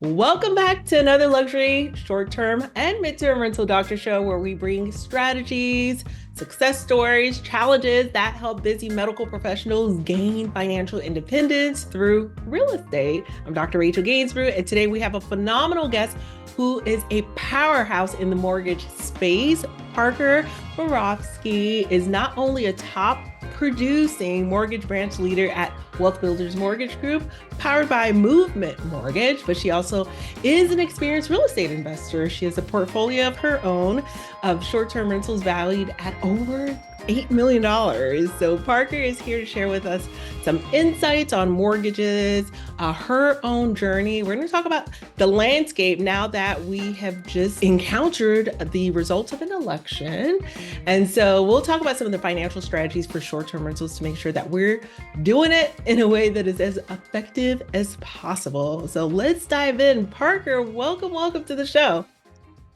Welcome back to another luxury short-term and mid-term rental doctor show where we bring strategies, success stories, challenges that help busy medical professionals gain financial independence through real estate. I'm Dr. Rachel Gainsborough, and today we have a phenomenal guest who is a powerhouse in the mortgage space. Parker Barofsky is not only a top producing mortgage branch leader at Wealth Builders Mortgage Group, powered by Movement Mortgage, but she also is an experienced real estate investor. She has a portfolio of her own of short-term rentals valued at over $8 million. So Parker is here to share with us some insights on mortgages, her own journey. We're going to talk about the landscape now that we have just encountered the results of an election. And so we'll talk about some of the financial strategies for short-term rentals to make sure that we're doing it in a way that is as effective as possible. So let's dive in. Parker, welcome to the show.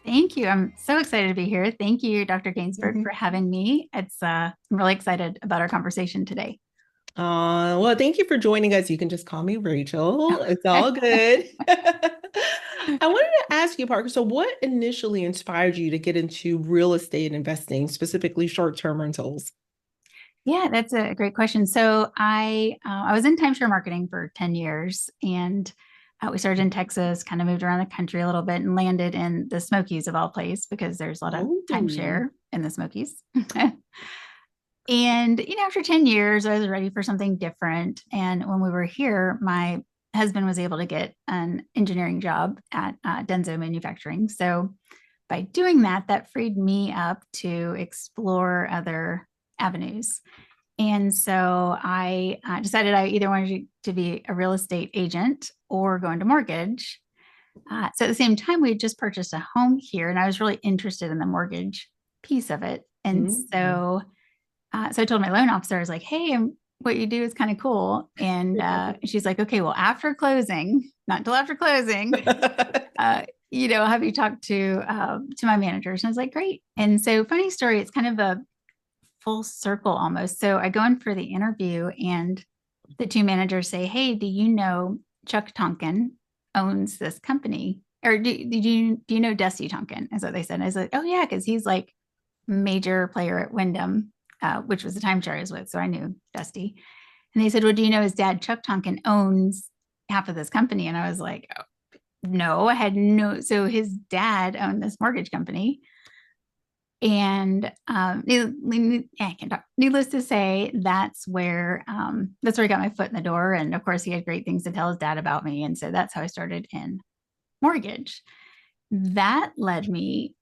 Thank you. I'm so excited to be here. Thank you, Dr. Gainsborough, for having me. I'm really excited about our conversation today. Well, thank you for joining us. You can just call me Rachel. It's all good. I wanted to ask you, Parker, so what initially inspired you to get into real estate investing, specifically short-term rentals? Yeah, that's a great question. So I was in timeshare marketing for 10 years, and we started in Texas, kind of moved around the country a little bit, and landed in the Smokies of all place because there's a lot of timeshare in the Smokies. And, after 10 years, I was ready for something different. And when we were here, my husband was able to get an engineering job at Denso Manufacturing. So by doing that, that freed me up to explore other avenues. And so I decided I either wanted to be a real estate agent or go into mortgage. So at the same time, we had just purchased a home here, and I was really interested in the mortgage piece of it. And so I told my loan officer, I was like, hey, what you do is kind of cool. And she's like, okay, well, after closing, not until after closing, have you talked to my managers? And I was like, great. And so funny story, it's kind of a full circle almost. So I go in for the interview, and the two managers say, hey, do you know Chuck Tonkin owns this company? Or do you know Dusty Tonkin? Is what they said. And I was like, oh yeah, because he's like major player at Wyndham, which was the timeshare I was with. So I knew Dusty. And they said, well, do you know his dad, Chuck Tonkin, owns half of this company? And I was like, oh, no, I had no. So his dad owned this mortgage company. And needless to say, that's where I got my foot in the door. And of course, he had great things to tell his dad about me. And so that's how I started in mortgage. That led me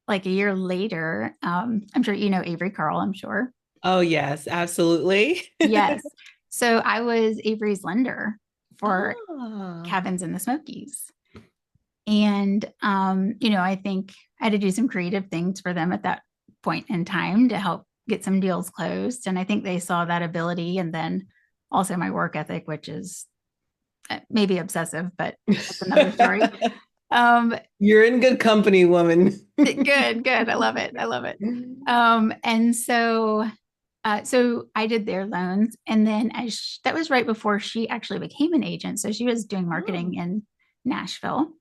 like a year later. I'm sure you know Avery Carl, I'm sure. Oh, yes, absolutely. Yes. So I was Avery's lender for cabins in the Smokies. And, I think I had to do some creative things for them at that point in time to help get some deals closed. And I think they saw that ability. And then also my work ethic, which is maybe obsessive, but that's another story. You're in good company, woman. Good. I love it. And so I did their loans. And then that was right before she actually became an agent. So she was doing marketing in Nashville.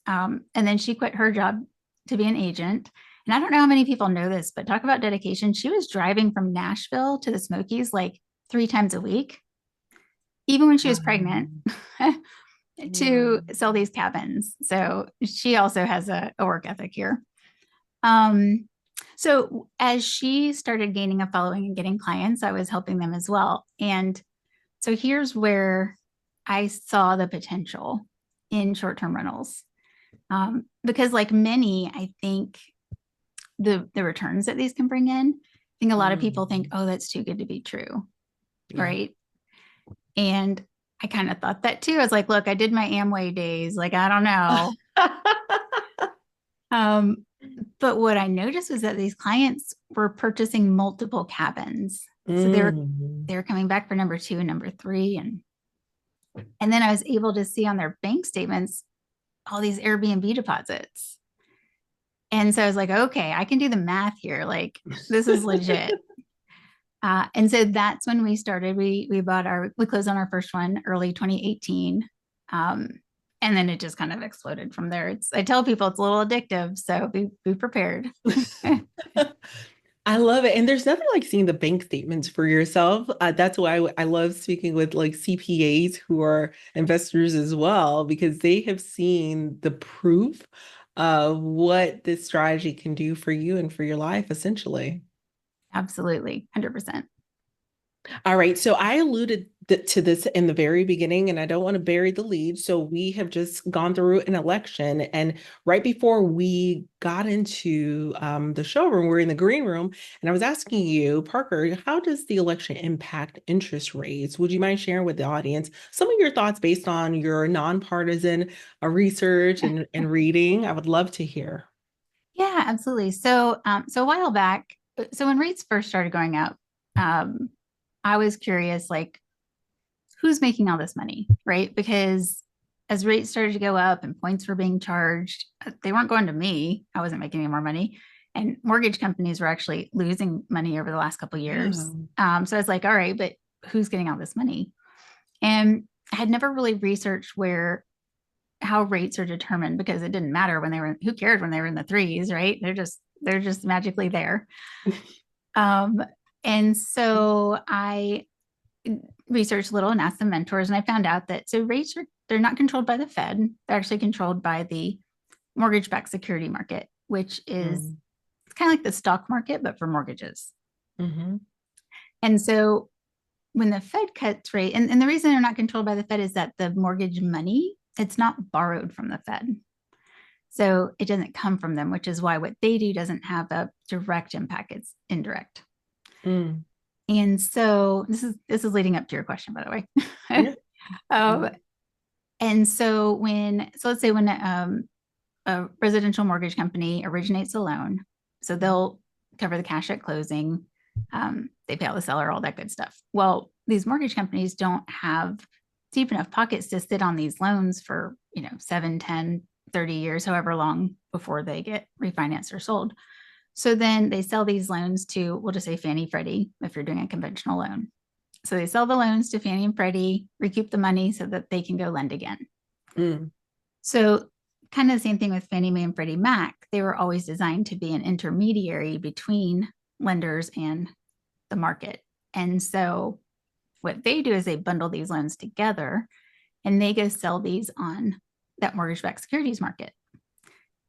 And then she quit her job to be an agent. And I don't know how many people know this, but talk about dedication. She was driving from Nashville to the Smokies like 3 times a week, even when she was pregnant, to sell these cabins. So she also has a work ethic here. So as she started gaining a following and getting clients, I was helping them as well. And so here's where I saw the potential in short-term rentals. Because like many, I think the returns that these can bring in, I think a lot of people think, oh, that's too good to be true. Yeah. Right. And I kind of thought that too. I was like, look, I did my Amway days. Like, I don't know. But what I noticed was that these clients were purchasing multiple cabins. So they were coming back for number 2 and number 3. And then I was able to see on their bank statements all these Airbnb deposits. And so I was like, okay, I can do the math here. Like, this is legit. And so that's when we started. We closed on our first one early 2018. And then it just kind of exploded from there. I tell people it's a little addictive, so be prepared. I love it. And there's nothing like seeing the bank statements for yourself. That's why I love speaking with like CPAs who are investors as well, because they have seen the proof of what this strategy can do for you and for your life, essentially. Absolutely, 100%. All right. So I alluded to this in the very beginning, and I don't want to bury the lead. So we have just gone through an election, and right before we got into the showroom, we're in the green room, and I was asking you, Parker, how does the election impact interest rates? Would you mind sharing with the audience some of your thoughts based on your nonpartisan research and reading? I would love to hear. Yeah, absolutely. So a while back, so when rates first started going up, um, I was curious, like, who's making all this money, right? Because as rates started to go up and points were being charged, they weren't going to me. I wasn't making any more money. And mortgage companies were actually losing money over the last couple of years. Wow. So I was like, all right, but who's getting all this money? And I had never really researched where how rates are determined because it didn't matter when they were, who cared when they were in the threes, right? They're just magically there. Um, and so I researched a little and asked some mentors, and I found out that so rates are they're not controlled by the Fed. They're actually controlled by the mortgage-backed security market, which is Mm, it's kind of like the stock market, but for mortgages. mhm. And so when the Fed cuts rate, and the reason they're not controlled by the Fed is that the mortgage money, it's not borrowed from the Fed. So it doesn't come from them, which is why what they do doesn't have a direct impact, it's indirect. Mm, And so this is leading up to your question, by the way. yeah. um, and so let's say when a residential mortgage company originates a loan, so they'll cover the cash at closing, they pay out the seller, all that good stuff. Well, these mortgage companies don't have deep enough pockets to sit on these loans for 7, 10, 30 years, however long before they get refinanced or sold. So then they sell these loans to, we'll just say Fannie Freddie, if you're doing a conventional loan. So they sell the loans to Fannie and Freddie, recoup the money so that they can go lend again. Mm, So kind of the same thing with Fannie Mae and Freddie Mac. They were always designed to be an intermediary between lenders and the market. And so what they do is they bundle these loans together and they go sell these on that mortgage-backed securities market.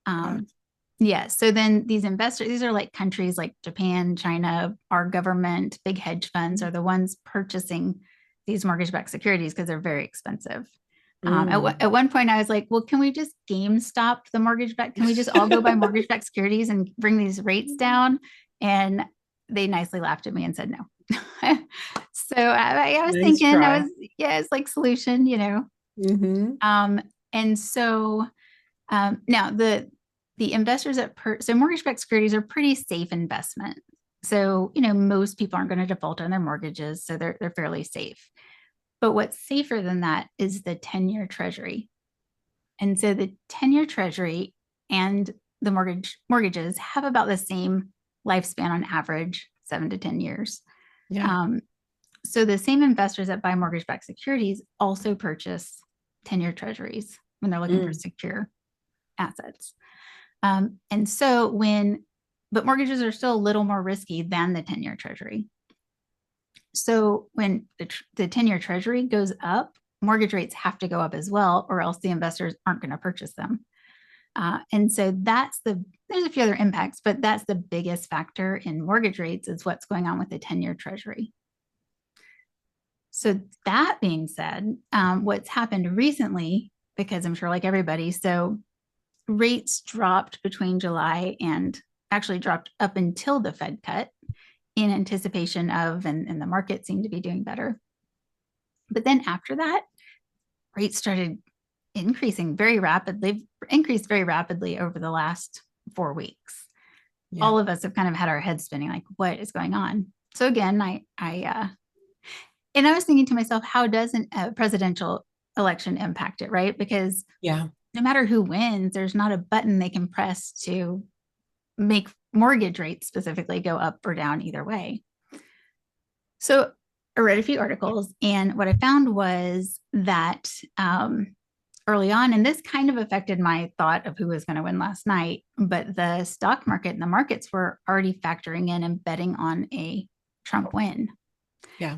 got Yeah. So then these investors, these are like countries like Japan, China, our government, big hedge funds are the ones purchasing these mortgage-backed securities because they're very expensive. Mm. At one point, I was like, well, can we just GameStop the mortgage-backed? Can we just all go buy mortgage-backed securities and bring these rates down? And they nicely laughed at me and said no. So I was Nice thinking, try. yeah, it's like solution. Hmm. And so now the investors so mortgage-backed securities are pretty safe investment. So, most people aren't going to default on their mortgages, so they're fairly safe. But what's safer than that is the 10-year treasury. And so the 10-year treasury and the mortgages have about the same lifespan on average, 7 to 10 years. Yeah. Um, so the same investors that buy mortgage-backed securities also purchase 10-year treasuries when they're looking for Mm. secure assets. And so but mortgages are still a little more risky than the 10-year treasury. So when the 10-year treasury goes up, mortgage rates have to go up as well, or else the investors aren't going to purchase them. And so there's a few other impacts, but that's the biggest factor in mortgage rates is what's going on with the 10-year treasury. So that being said, what's happened recently, because I'm sure like everybody, so rates dropped between July and actually dropped up until the Fed cut in anticipation of, and the market seemed to be doing better. But then after that, rates started increasing very rapidly. They've increased very rapidly over the last 4 weeks. Yeah. All of us have kind of had our heads spinning, like, what is going on? So again, and I was thinking to myself, how does a presidential election impact it, right? Because Yeah. no matter who wins, there's not a button they can press to make mortgage rates specifically go up or down either way. So I read a few articles, and what I found was that early on, and this kind of affected my thought of who was going to win last night, but the stock market and the markets were already factoring in and betting on a Trump win. Yeah.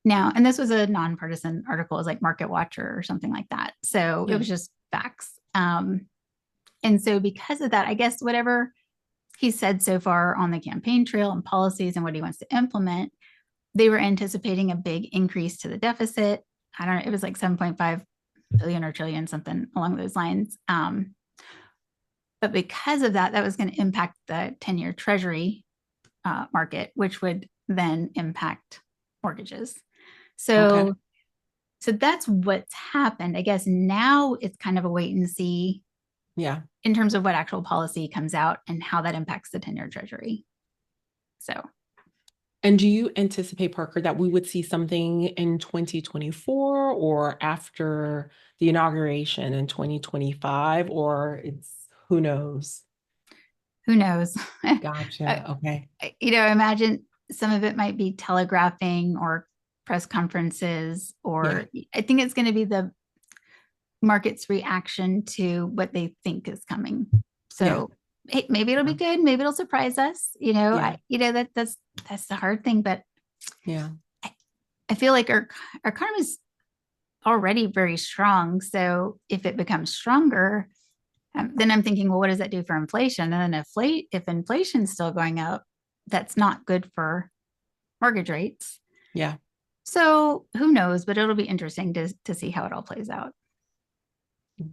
Now, and this was a nonpartisan article, it was like Market Watcher or something like that. So it Yeah. was just facts. And so because of that, I guess whatever he said so far on the campaign trail and policies and what he wants to implement, they were anticipating a big increase to the deficit. I don't know, it was like 7.5 billion or trillion, something along those lines. But because of that, that was going to impact the 10-year treasury market, which would then impact mortgages. Okay. So that's what's happened. I guess now it's kind of a wait and see Yeah. in terms of what actual policy comes out and how that impacts the 10-year treasury. So, And do you anticipate, Parker, that we would see something in 2024 or after the inauguration in 2025, or it's who knows? who knows? Gotcha. Okay. I imagine some of it might be telegraphing or press conferences, Yeah. or I think it's going to be the market's reaction to what they think is coming. Yeah. So hey, maybe it'll be good, maybe it'll surprise us. Yeah. That's the hard thing, but Yeah. I feel like our economy is already very strong. So if it becomes stronger, then I'm thinking, well, what does that do for inflation? And then if inflation's still going up, that's not good for mortgage rates. Yeah. So who knows? But it'll be interesting to see how it all plays out.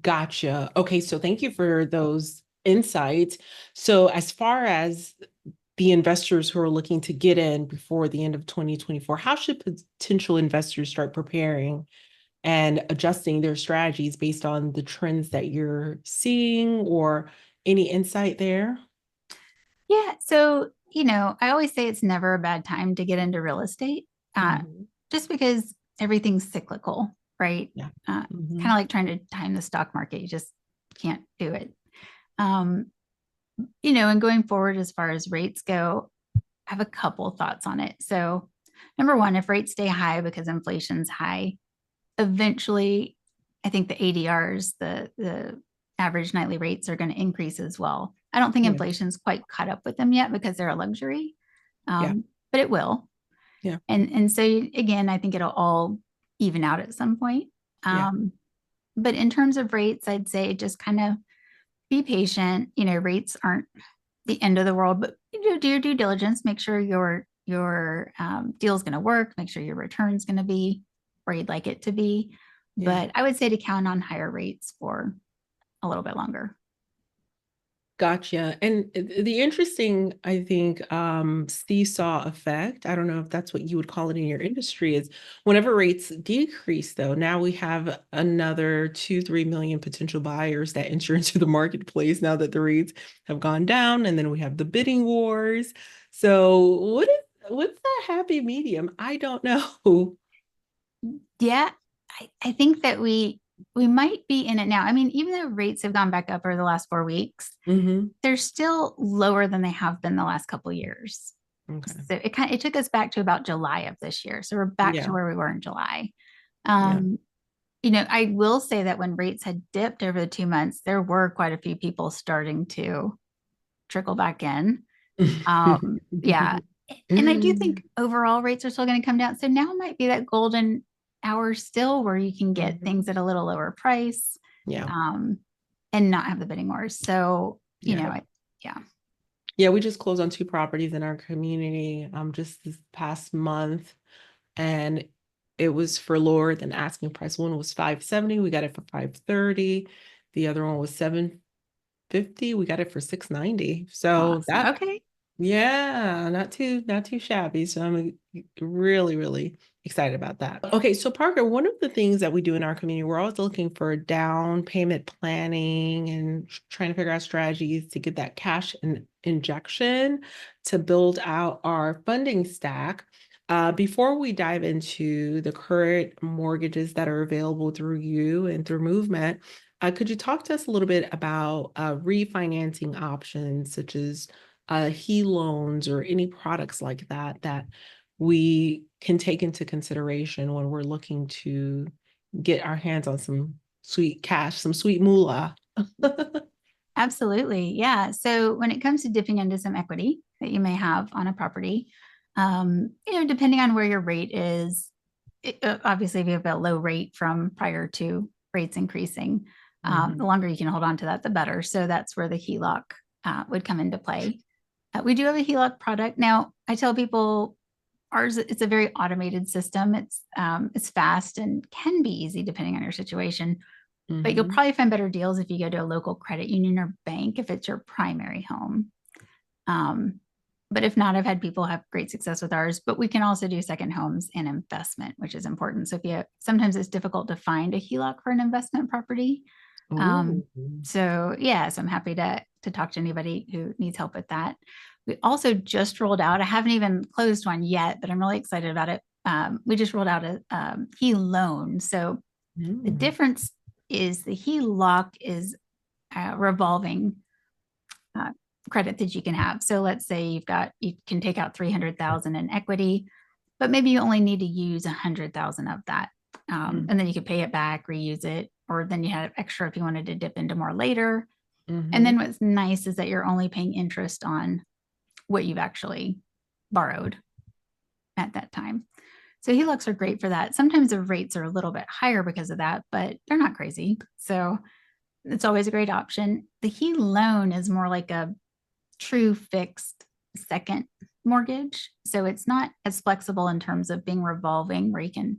Gotcha. Okay. So thank you for those insights. So as far as the investors who are looking to get in before the end of 2024, how should potential investors start preparing and adjusting their strategies based on the trends that you're seeing, or any insight there? Yeah. So, I always say it's never a bad time to get into real estate, Mhm. just because everything's cyclical, right? Yeah. Kind Mhm. of like trying to time the stock market. You just can't do it. Um, and going forward, as far as rates go, I have a couple thoughts on it. So, number one, if rates stay high because inflation's high, eventually, I think the ADRs, the average nightly rates, are going to increase as well. I don't think Yeah. inflation's quite caught up with them yet because they're a luxury, Yeah. but it will. Yeah. And so again, I think it'll all even out at some point. Yeah. But in terms of rates, I'd say just kind of be patient. Rates aren't the end of the world, but do your due diligence. Make sure your deal is going to work. Make sure your return is going to be where you'd like it to be. Yeah. But I would say to count on higher rates for a little bit longer. Gotcha. And the interesting, I think, seesaw effect, I don't know if that's what you would call it in your industry, is whenever rates decrease, though, now we have another 2, 3 million potential buyers that enter into the marketplace now that the rates have gone down, and then we have the bidding wars. So what's that happy medium? I don't know. Yeah, I think that we might be in it now. I mean, even though rates have gone back up over the last 4 weeks, Hmm. they're still lower than they have been the last couple of years. Okay. So it took us back to about July of this year. So we're back to Yeah. where we were in July. Yeah. Um, I will say that when rates had dipped over the 2 months, there were quite a few people starting to trickle back in. Yeah. And I do think overall rates are still going to come down. So now might be that golden hour still where you can get Mhm. things at a little lower price, Yeah. um, and not have the bidding wars. So, Yeah. yeah. Yeah, we just closed on 2 properties in our community just this past month, and it was for lower than asking price. One was 570, we got it for 530. The other one was 750, we got it for 690. So Awesome. that, Okay. yeah, not too shabby. So I'm really, really excited about that. Okay, so Parker, one of the things that we do in our community, we're always looking for down payment planning and trying to figure out strategies to get that cash injection to build out our funding stack. Before we dive into the current mortgages that are available through you and through Movement, could you talk to us a little bit about refinancing options such as HE loans or any products like that that we can take into consideration when we're looking to get our hands on some sweet cash, some sweet moolah. Absolutely. Yeah. So when it comes to dipping into some equity that you may have on a property, depending on where your rate is, obviously, if you have a low rate from prior to rates increasing, the longer you can hold on to that, the better. So that's where the HELOC would come into play. We do have a HELOC product. Now, I tell people ours, it's a very automated system. It's fast and can be easy depending on your situation. But you'll probably find better deals if you go to a local credit union or bank if it's your primary home. But if not, I've had people have great success with ours. But we can also do second homes and investment, which is important. So sometimes it's difficult to find a HELOC for an investment property. Ooh. So I'm happy to talk to anybody who needs help with that. We also just rolled out, I haven't even closed one yet, but I'm really excited about it. We just rolled out a HE loan. So the difference is the HELOC is revolving credit that you can have. So let's say you can take out 300,000 in equity, but maybe you only need to use 100,000 of that. And then you could pay it back, reuse it, or then you have extra if you wanted to dip into more later. And then what's nice is that you're only paying interest on what you've actually borrowed at that time. So HELOCs are great for that. Sometimes the rates are a little bit higher because of that, but they're not crazy. So it's always a great option. The HE loan is more like a true fixed second mortgage. So it's not as flexible in terms of being revolving where you can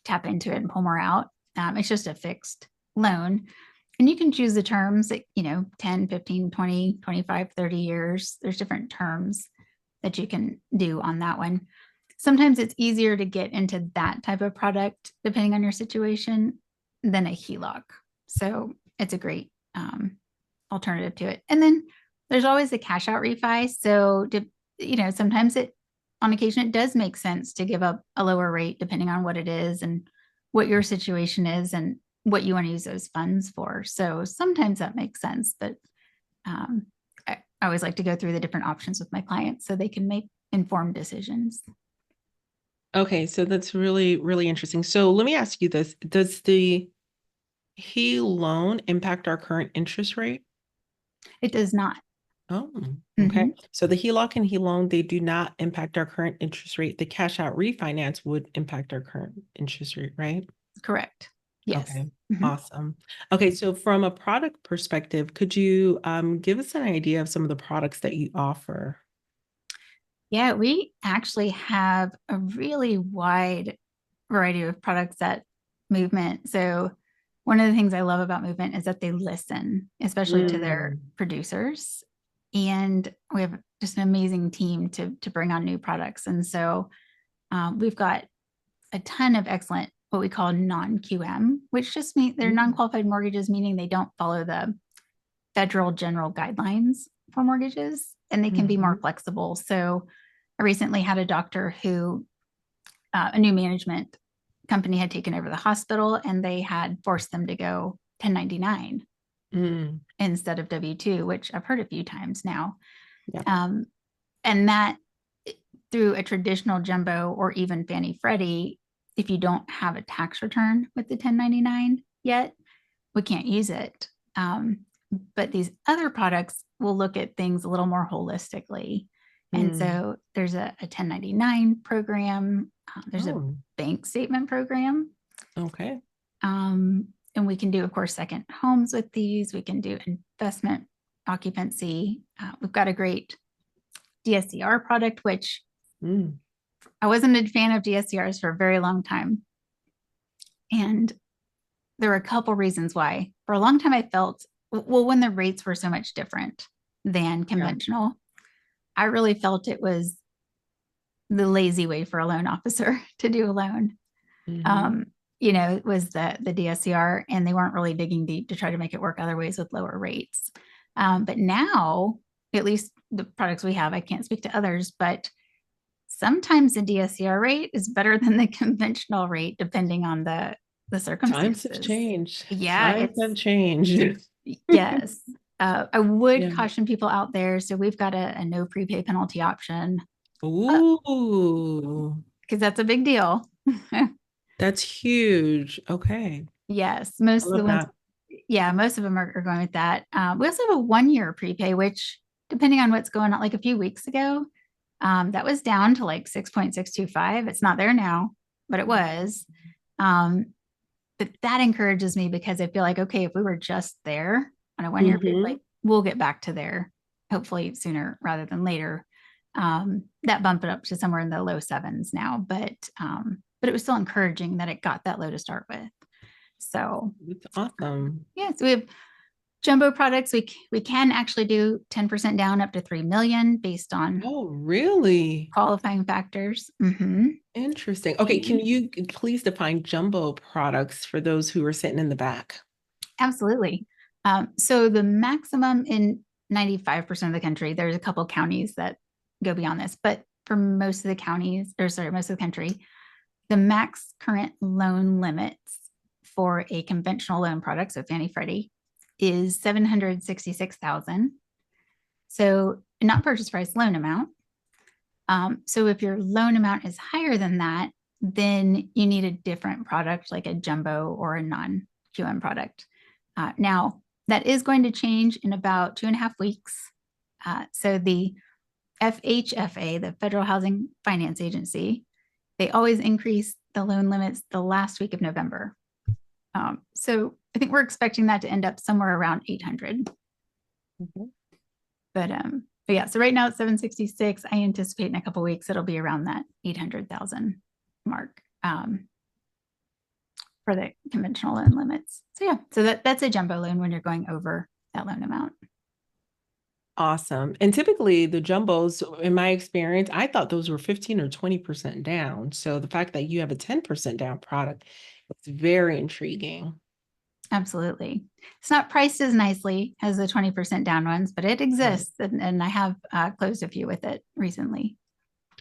tap into it and pull more out. It's just a fixed loan. And you can choose the terms that, 10, 15, 20, 25, 30 years. There's different terms that you can do on that one. Sometimes it's easier to get into that type of product, depending on your situation, than a HELOC. So it's a great alternative to it. And then there's always the cash out refi. So, sometimes on occasion, it does make sense to give up a lower rate depending on what it is and what your situation is and what you want to use those funds for. So sometimes that makes sense, but I always like to go through the different options with my clients so they can make informed decisions. Okay, so that's really, really interesting. So let me ask you this. Does the HE loan impact our current interest rate? It does not. Oh, okay. So the HELOC and HE loan, they do not impact our current interest rate. The cash out refinance would impact our current interest rate, right? Correct. Yes. Okay, awesome. Okay, so from a product perspective, could you give us an idea of some of the products that you offer? Yeah, we actually have a really wide variety of products at Movement. So one of the things I love about Movement is that they listen, especially to their producers. And we have just an amazing team to bring on new products. And so we've got a ton of excellent, what we call non-QM, which just means they're non-qualified mortgages, meaning they don't follow the federal general guidelines for mortgages, and they can be more flexible. So I recently had a doctor who a new management company had taken over the hospital, and they had forced them to go 1099 instead of W-2, which I've heard a few times now. Yeah. And that through a traditional jumbo or even Fannie Freddie, if you don't have a tax return with the 1099 yet, we can't use it. But these other products will look at things a little more holistically. And so there's a 1099 program. There's a bank statement program. Okay. And we can do, of course, second homes with these. We can do investment occupancy. We've got a great DSCR product, which I wasn't a fan of DSCRs for a very long time. And there were a couple reasons why. For a long time, I felt, well, when the rates were so much different than conventional, I really felt it was the lazy way for a loan officer to do a loan. It was the DSCR, and they weren't really digging deep to try to make it work other ways with lower rates. But now, at least the products we have, I can't speak to others, but sometimes the DSCR rate is better than the conventional rate, depending on the circumstances. Times have changed. Yeah. Times have changed. Yes. I would caution people out there. So we've got a no prepay penalty option. Ooh. Because that's a big deal. That's huge. Okay. Yes, I most of the love ones, that. yeah, most of them are going with that. We also have a 1 year prepay, which depending on what's going on, like a few weeks ago, that was down to like 6.625. It's not there now, but it was. Um, but that encourages me because I feel like, okay, if we were just there on a 1 year Mm-hmm. prepay, we'll get back to there hopefully sooner rather than later. That bumped it up to somewhere in the low sevens now, but it was still encouraging that it got that low to start with. So It's awesome. yeah, so we have jumbo products. We can actually do 10% down up to 3 million based on Oh, really? qualifying factors. Mm-hmm. Interesting. Okay, can you please define jumbo products for those who are sitting in the back? Absolutely. So the maximum in 95% of the country, there's a couple counties that go beyond this, but for most of the counties, or sorry, most of the country, the max current loan limits for a conventional loan product, so Fannie Freddie, is 766,000. So not purchase price, loan amount. So if your loan amount is higher than that, then you need a different product like a jumbo or a non-QM product. Now, that is going to change in about 2.5 weeks. So the FHFA, the Federal Housing Finance Agency, they always increase the loan limits the last week of November. So I think we're expecting that to end up somewhere around 800. Mhm. But yeah, so right now it's 766. I anticipate in a couple of weeks it'll be around that 800,000 mark for the conventional loan limits. So yeah, so that's a jumbo loan when you're going over that loan amount. Awesome. And typically the jumbos, in my experience, I thought those were 15 or 20% down. So the fact that you have a 10% down product, it's very intriguing. Absolutely. It's not priced as nicely as the 20% down ones, but it Right. exists. And I have closed a few with it recently.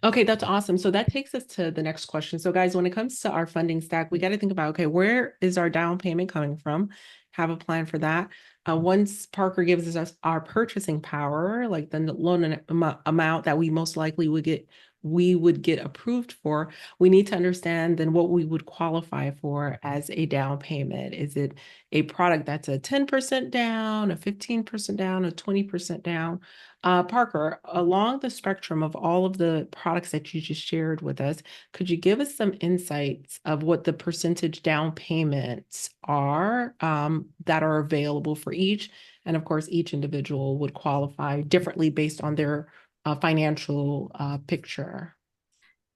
Okay, that's awesome. So that takes us to the next question. So guys, when it comes to our funding stack, we got to think about, okay, where is our down payment coming from? Have a plan for that. Once Parker gives us our purchasing power, like the loan amount that we would get approved for, we need to understand then what we would qualify for as a down payment. Is it a product that's a 10% down, a 15% down, a 20% down? Parker, along the spectrum of all of the products that you just shared with us, could you give us some insights of what the percentage down payments are that are available for each? And of course, each individual would qualify differently based on their financial picture.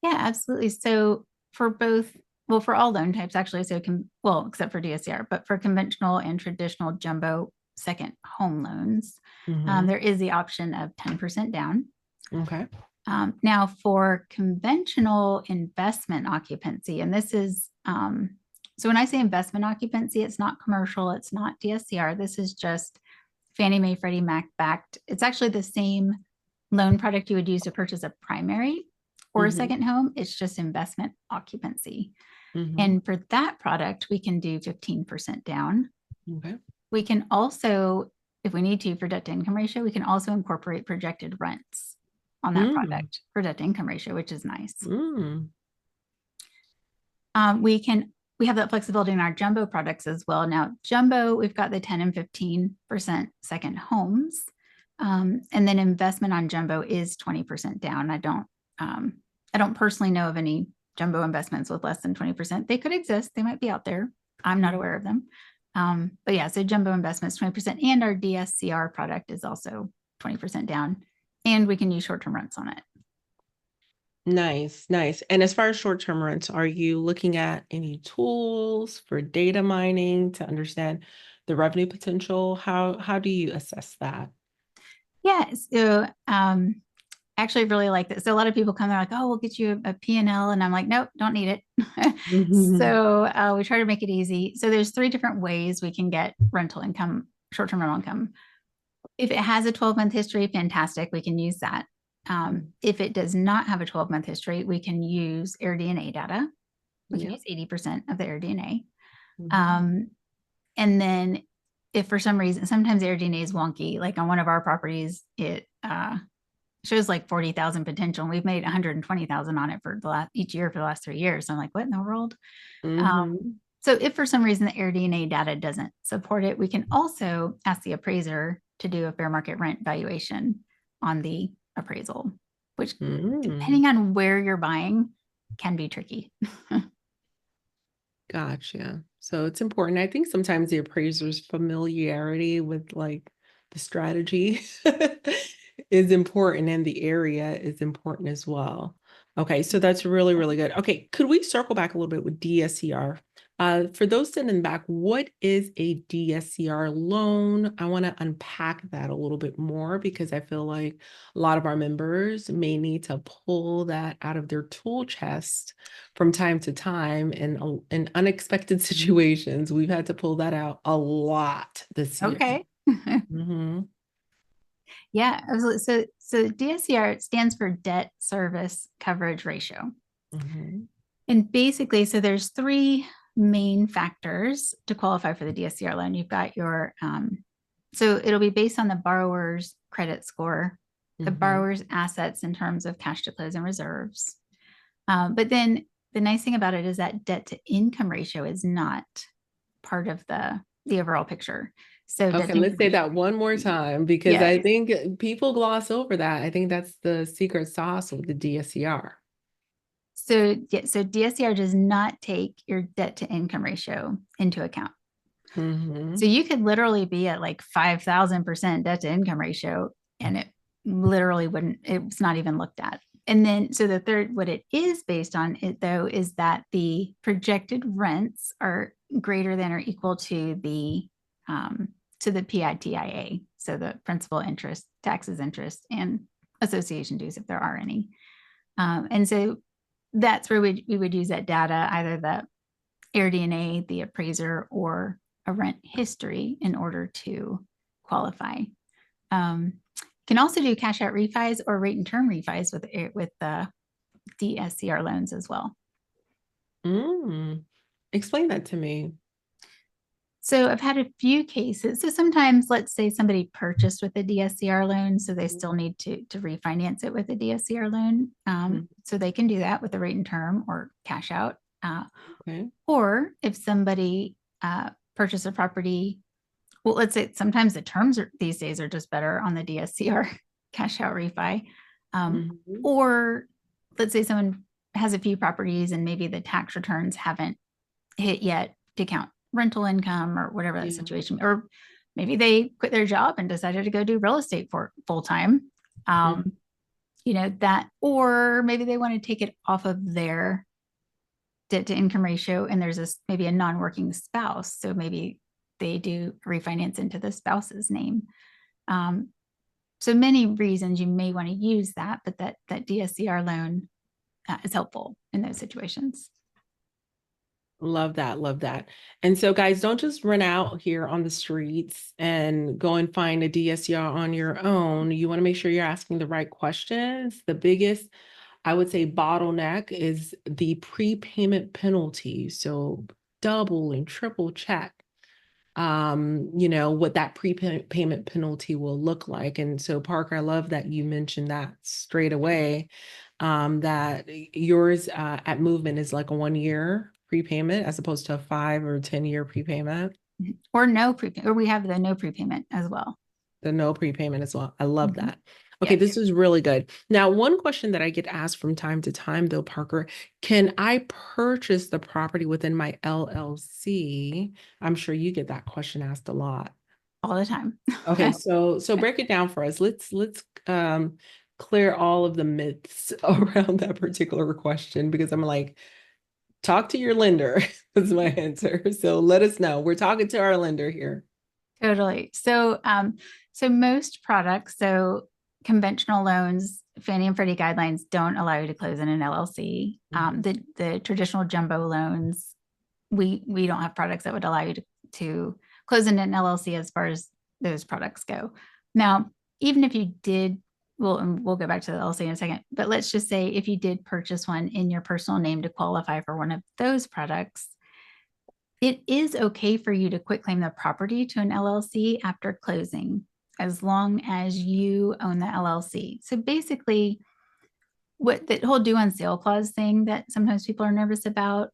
Yeah, absolutely. So for both, well, for all loan types, actually, well, except for DSCR, but for conventional and traditional jumbo second home loans, Mhm. there is the option of 10% down. Okay. Now, for conventional investment occupancy, and this is, so when I say investment occupancy, it's not commercial, it's not DSCR. This is just Fannie Mae, Freddie Mac backed. It's actually the same loan product you would use to purchase a primary or a Mhm. second home. It's just investment occupancy. Mhm. And for that product, we can do 15% down. Okay. We can also, if we need to, for debt to income ratio, we can also incorporate projected rents on that Mm. product for debt to income ratio, which is nice. Mm. We have that flexibility in our jumbo products as well. Now, jumbo, we've got the 10 and 15% second homes. And then investment on jumbo is 20% down. I don't personally know of any jumbo investments with less than 20%. They could exist, they might be out there. I'm not aware of them. But yeah, so jumbo investments 20%, and our DSCR product is also 20% down. And we can use short-term rents on it. Nice, nice. And as far as short-term rents, are you looking at any tools for data mining to understand the revenue potential? How do you assess that? Yeah. So actually really like this. So a lot of people come, they're like, oh, we'll get you a P&L. And I'm like, nope, don't need it. Mhm. So we try to make it easy. So there's 3 different ways we can get rental income, short-term rental income. If it has a 12-month history, fantastic. We can use that. If it does not have a 12-month history, we can use AirDNA data. We can Yeah. use 80% of the AirDNA. Mhm. Um, and then if for some reason, sometimes AirDNA is wonky, like on one of our properties, it shows like 40,000 potential, and we've made 120,000 on it for each year for the last 3 years. So I'm like, what in the world? Mhm. So if for some reason the air DNA data doesn't support it, we can also ask the appraiser to do a fair market rent valuation on the appraisal, which Mm, depending on where you're buying can be tricky. gotcha. So it's important. I think sometimes the appraiser's familiarity with like the strategy is important and the area is important as well. Okay, so that's really, really good. Okay, could we circle back a little bit with DSCR? For those sitting back, what is a DSCR loan? I want to unpack that a little bit more because I feel like a lot of our members may need to pull that out of their tool chest from time to time in unexpected situations. We've had to pull that out a lot this year. Okay. Mm-hmm. Yeah, absolutely. So DSCR stands for debt service coverage ratio. Mm-hmm. And basically, so there's three main factors to qualify for the DSCR loan. You've got your, so it'll be based on the borrower's credit score, the Mm-hmm. borrower's assets in terms of cash to close and reserves. But then the nice thing about it is that debt to income ratio is not part of the overall picture. So debt Okay, to let's income say ratio, that one more time because yeah. I think people gloss over that. I think that's the secret sauce of the DSCR. So yeah, so DSCR does not take your debt to income ratio into account. Mm-hmm. So you could literally be at like 5,000% debt to income ratio and it literally wouldn't, it's not even looked at. And then, so the third, what it is based on it though, is that the projected rents are greater than or equal to the PITIA. So the principal interest, taxes, interest, and association dues, if there are any. And so that's where we would use that data, either the air DNA, the appraiser, or a rent history in order to qualify. Can also do cash out refis or rate and term refis with the DSCR loans as well. Mm. Explain that to me. So I've had a few cases. So sometimes, let's say somebody purchased with a DSCR loan, so they still need to refinance it with a DSCR loan. Mhm. So they can do that with a rate and term or cash out. Okay. Or if somebody purchased a property, well, let's say sometimes the terms these days are just better on the DSCR cash out refi. Mhm. Or let's say someone has a few properties and maybe the tax returns haven't hit yet to count rental income or whatever that Yeah. situation, or maybe they quit their job and decided to go do real estate for full time. Mm. That, or maybe they want to take it off of their debt to income ratio and there's maybe a non-working spouse. So maybe they do refinance into the spouse's name. So many reasons you may want to use that, but that DSCR loan is helpful in those situations. Love that. Love that. And so, guys, don't just run out here on the streets and go and find a DSCR on your own. You want to make sure you're asking the right questions. The biggest, I would say, bottleneck is the prepayment penalty. So, double and triple check what that prepayment penalty will look like. And so, Parker, I love that you mentioned that straight away, that yours at Movement is like a 1 year prepayment as opposed to a 5 or 10 year prepayment. Or no prepayment, or we have the no prepayment as well. The no prepayment as well. I love Mhm. that. Okay, Yep. this is really good. Now, one question that I get asked from time to time, though, Parker, can I purchase the property within my LLC? I'm sure you get that question asked a lot. All the time. Okay, so break it down for us. Let's clear all of the myths around that particular question because I'm like, talk to your lender is my answer. So let us know. We're talking to our lender here. Totally. So most products, so conventional loans, Fannie and Freddie guidelines don't allow you to close in an LLC. Mhm. The traditional jumbo loans, we don't have products that would allow you to close in an LLC as far as those products go. Now, even if you did, we'll go back to the LLC in a second, but let's just say if you did purchase one in your personal name to qualify for one of those products, it is okay for you to quit claim the property to an LLC after closing, as long as you own the LLC. So basically, what the whole due on sale clause thing that sometimes people are nervous about,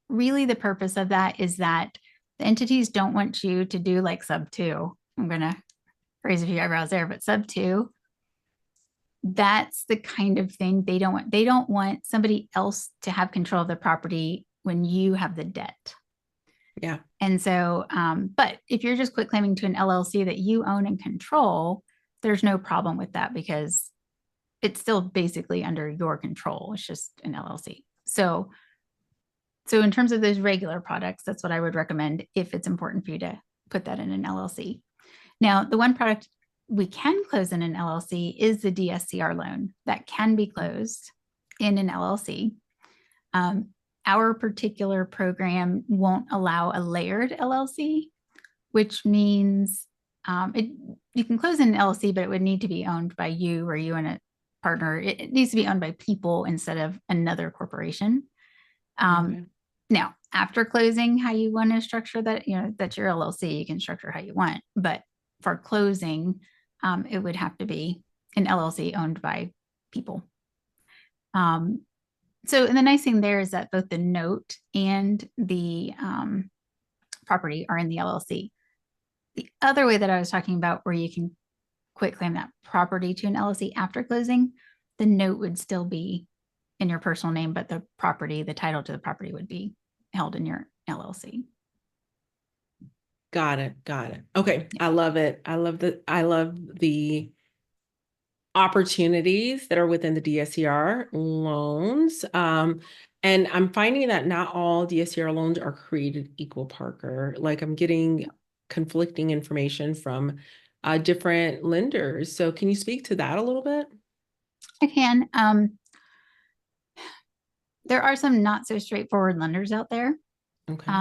really the purpose of that is that the entities don't want you to do like sub two. I'm going to raise a few eyebrows there, but sub two, that's the kind of thing they don't want somebody else to have control of the property when you have the debt. Yeah. And so, but if you're just quit claiming to an LLC that you own and control, there's no problem with that because it's still basically under your control. It's just an LLC. So in terms of those regular products, that's what I would recommend if it's important for you to put that in an LLC. Now, the one product we can close in an LLC is the DSCR loan that can be closed in an LLC. Our particular program won't allow a layered LLC, which means you can close in an LLC, but it would need to be owned by you or you and a partner. It needs to be owned by people instead of another corporation. Now, after closing, how you want to structure that, that's your LLC, you can structure how you want. But for closing, it would have to be an LLC owned by people. So, and the nice thing there is that both the note and the property are in the LLC. The other way that I was talking about where you can quit claim that property to an LLC after closing, the note would still be in your personal name, but the property, the title to the property would be held in your LLC. Got it. Okay. I love it. I love the opportunities that are within the DSCR loans. And I'm finding that not all DSCR loans are created equal, Parker. Like I'm getting conflicting information from different lenders. So can you speak to that a little bit? I can. There are some not so straightforward lenders out there. Okay.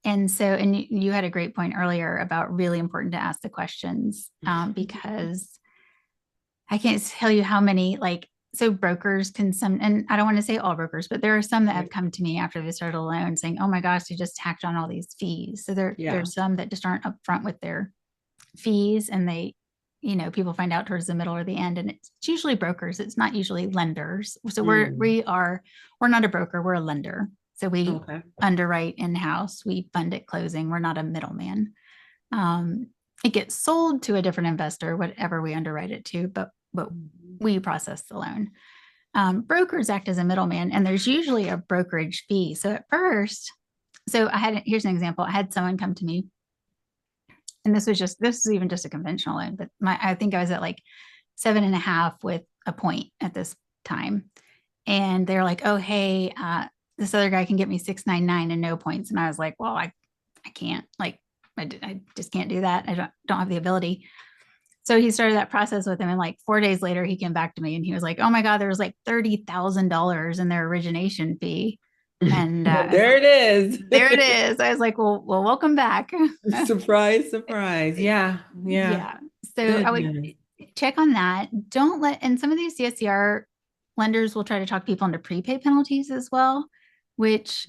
And you had a great point earlier about really important to ask the questions because I can't tell you how many, so brokers can and I don't want to say all brokers, but there are some that have come to me after they started a loan saying, oh my gosh, they just tacked on all these fees. So there's some that just aren't upfront with their fees and they, people find out towards the middle or the end, and it's usually brokers. It's not usually lenders. So we're not a broker, we're a lender. So we underwrite in-house, we fund at closing. We're not a middleman. It gets sold to a different investor, whatever we underwrite it to, but we process the loan. Brokers act as a middleman, and there's usually a brokerage fee. So at first, here's an example. I had someone come to me, and this is even just a conventional loan, but I think I was at like 7.5 with a point at this time. And they're like, oh, hey, this other guy can get me 699 and no points. And I was like, well, I can't, I just can't do that. I don't have the ability. So he started that process with him. And like 4 days later, he came back to me and he was like, oh my God, there was like $30,000 in their origination fee. And there it is. There it is. I was like, well, welcome back. Surprise. Yeah. So I would check on that. And some of these DSCR lenders will try to talk people into prepay penalties as well, which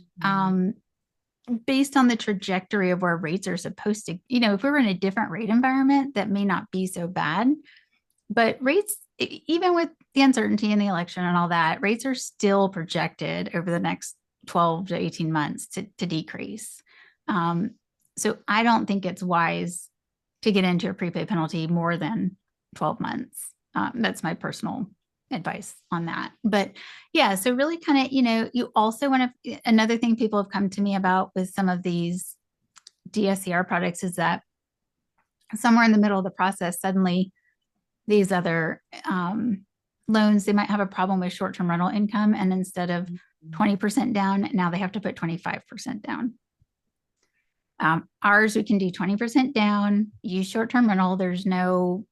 based on the trajectory of where rates are supposed to, if we were in a different rate environment, that may not be so bad. But rates, even with the uncertainty in the election and all that, rates are still projected over the next 12 to 18 months to decrease. So I don't think it's wise to get into a prepay penalty more than 12 months. That's my personal advice on that. But yeah, so really kind of, you also want to, another thing people have come to me about with some of these DSCR products is that somewhere in the middle of the process, suddenly these other loans, they might have a problem with short-term rental income. And instead of 20% down, now they have to put 25% down. Ours, we can do 20% down, use short-term rental. There's no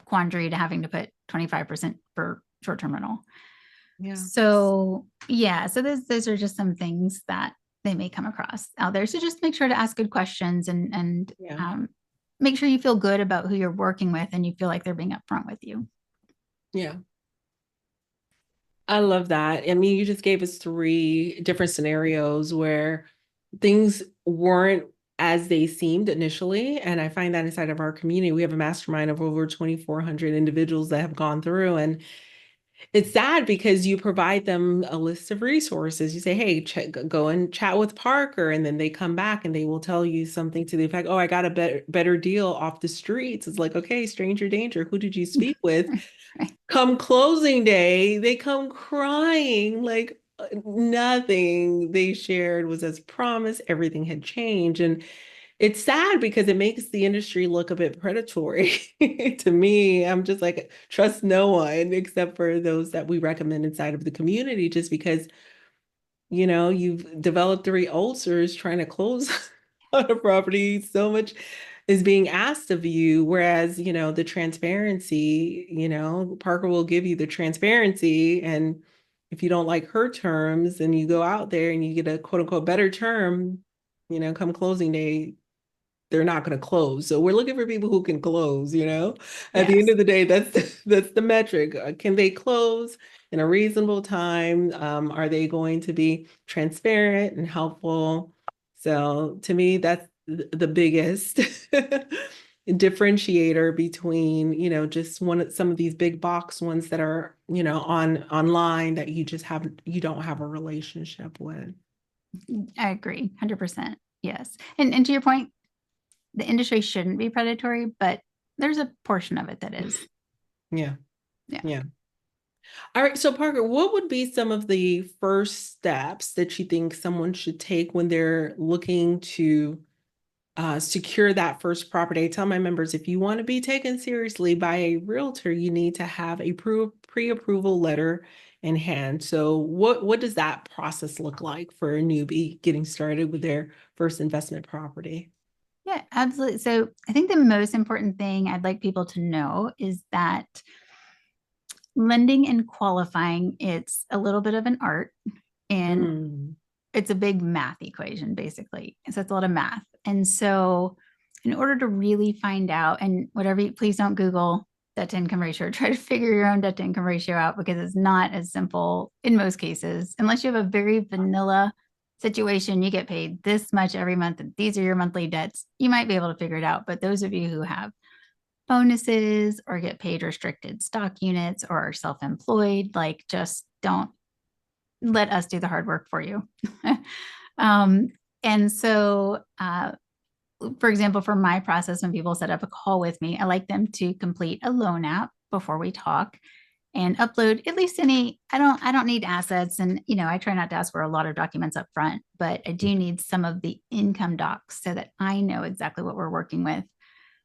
quandary to having to put 25% for short-term rental. So those are just some things that they may come across out there. So just make sure to ask good questions and make sure you feel good about who you're working with and you feel like they're being upfront with you. Yeah. I love that. I mean, you just gave us 3 different scenarios where things weren't as they seemed initially. And I find that inside of our community, we have a mastermind of over 2,400 individuals that have gone through, and It's sad because you provide them a list of resources. You say, hey, go and chat with Parker. And then they come back and they will tell you something to the effect, oh, I got a better deal off the streets. It's like, okay, stranger danger. Who did you speak with? Right. Come closing day, they come crying like nothing they shared was as promised. Everything had changed. And it's sad because it makes the industry look a bit predatory to me. I'm just like, trust no one except for those that we recommend inside of the community, just because, you've developed three ulcers trying to close on a property. So much is being asked of you. Whereas, the transparency, Parker will give you the transparency. And if you don't like her terms and you go out there and you get a quote unquote better term, come closing day, they're not going to close. So we're looking for people who can close, At the end Yes. of the day, that's the metric. Can they close in a reasonable time? Are they going to be transparent and helpful? So to me, that's the biggest differentiator between, just some of these big box ones that are, online that you don't have a relationship with. I agree 100%. Yes. And to your point, the industry shouldn't be predatory, but there's a portion of it that is. Yeah. Yeah. Yeah. All right. So, Parker, what would be some of the first steps that you think someone should take when they're looking to secure that first property? I tell my members, if you want to be taken seriously by a realtor, you need to have a pre-approval letter in hand. So, what does that process look like for a newbie getting started with their first investment property? Yeah, absolutely. So I think the most important thing I'd like people to know is that lending and qualifying, it's a little bit of an art and Mm. it's a big math equation, basically. So it's a lot of math. And so in order to really find out, and whatever, please don't Google debt to income ratio, try to figure your own debt to income ratio out because it's not as simple in most cases, unless you have a very vanilla situation, you get paid this much every month, and these are your monthly debts. You might be able to figure it out. But those of you who have bonuses or get paid restricted stock units or are self-employed, like just don't let us do the hard work for you. um, and so, for example, for my process, when people set up a call with me, I like them to complete a loan app before we talk and upload at least any, I don't need assets. And, I try not to ask for a lot of documents up front, but I do need some of the income docs so that I know exactly what we're working with.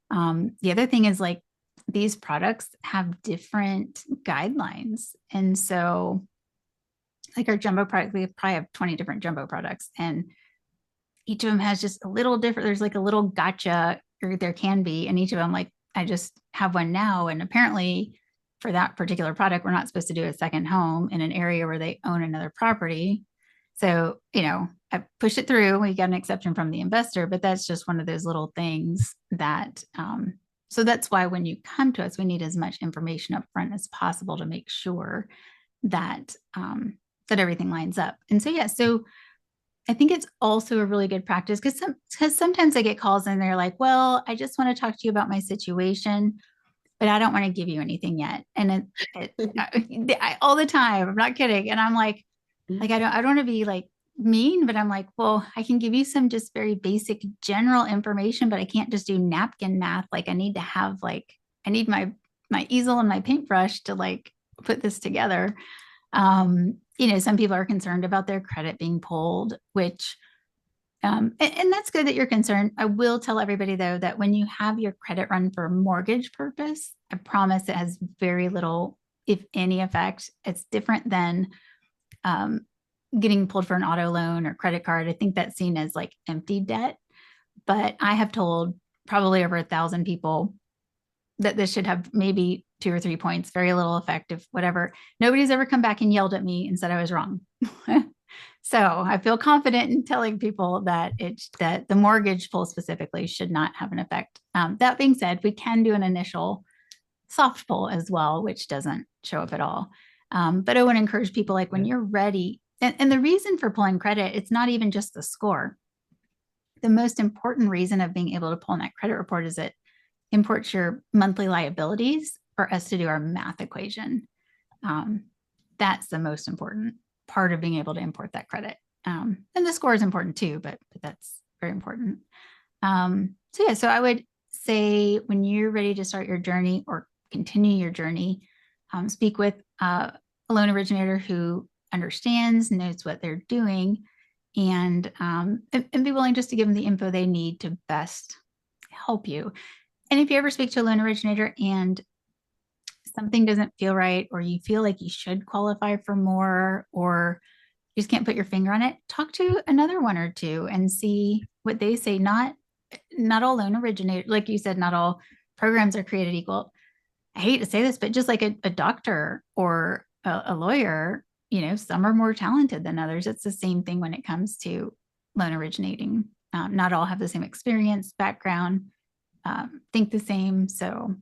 The other thing is like these products have different guidelines. And so like our jumbo product, we probably have 20 different jumbo products and each of them has just a little different. There's like a little gotcha, or there can be, and each of them, like I just have one now. And apparently for that particular product, we're not supposed to do a second home in an area where they own another property. So, I pushed it through. We got an exception from the investor, but that's just one of those little things that, so that's why when you come to us, we need as much information up front as possible to make sure that, that everything lines up. And so, yeah, so I think it's also a really good practice because sometimes I get calls and they're like, well, I just want to talk to you about my situation, but I don't want to give you anything yet. And all the time, I'm not kidding. And I'm like, I don't want to be like mean, but I'm like, well, I can give you some just very basic general information, but I can't just do napkin math. Like I need to have I need my easel and my paintbrush to like put this together. Some people are concerned about their credit being pulled, which, and that's good that you're concerned. I will tell everybody though, that when you have your credit run for mortgage purpose, I promise it has very little, if any effect. It's different than, getting pulled for an auto loan or credit card. I think that's seen as like empty debt, but I have told probably over 1,000 people that this should have maybe 2 or 3 points, very little effective, whatever. Nobody's ever come back and yelled at me and said I was wrong. So I feel confident in telling people that that the mortgage pull specifically should not have an effect. That being said, we can do an initial soft pull as well, which doesn't show up at all. But I want to encourage people like when you're ready, and the reason for pulling credit, it's not even just the score. The most important reason of being able to pull in that credit report is it imports your monthly liabilities for us to do our math equation. That's the most important part of being able to import that credit. And the score is important too, but that's very important. So I would say when you're ready to start your journey or continue your journey, speak with a loan originator who understands, knows what they're doing, and be willing just to give them the info they need to best help you. And if you ever speak to a loan originator and something doesn't feel right, or you feel like you should qualify for more, or you just can't put your finger on it, talk to another one or two and see what they say. Not all loan originators, like you said, not all programs are created equal. I hate to say this, but just like a doctor or a lawyer, some are more talented than others. It's the same thing when it comes to loan originating. Not all have the same experience, background, think the same. So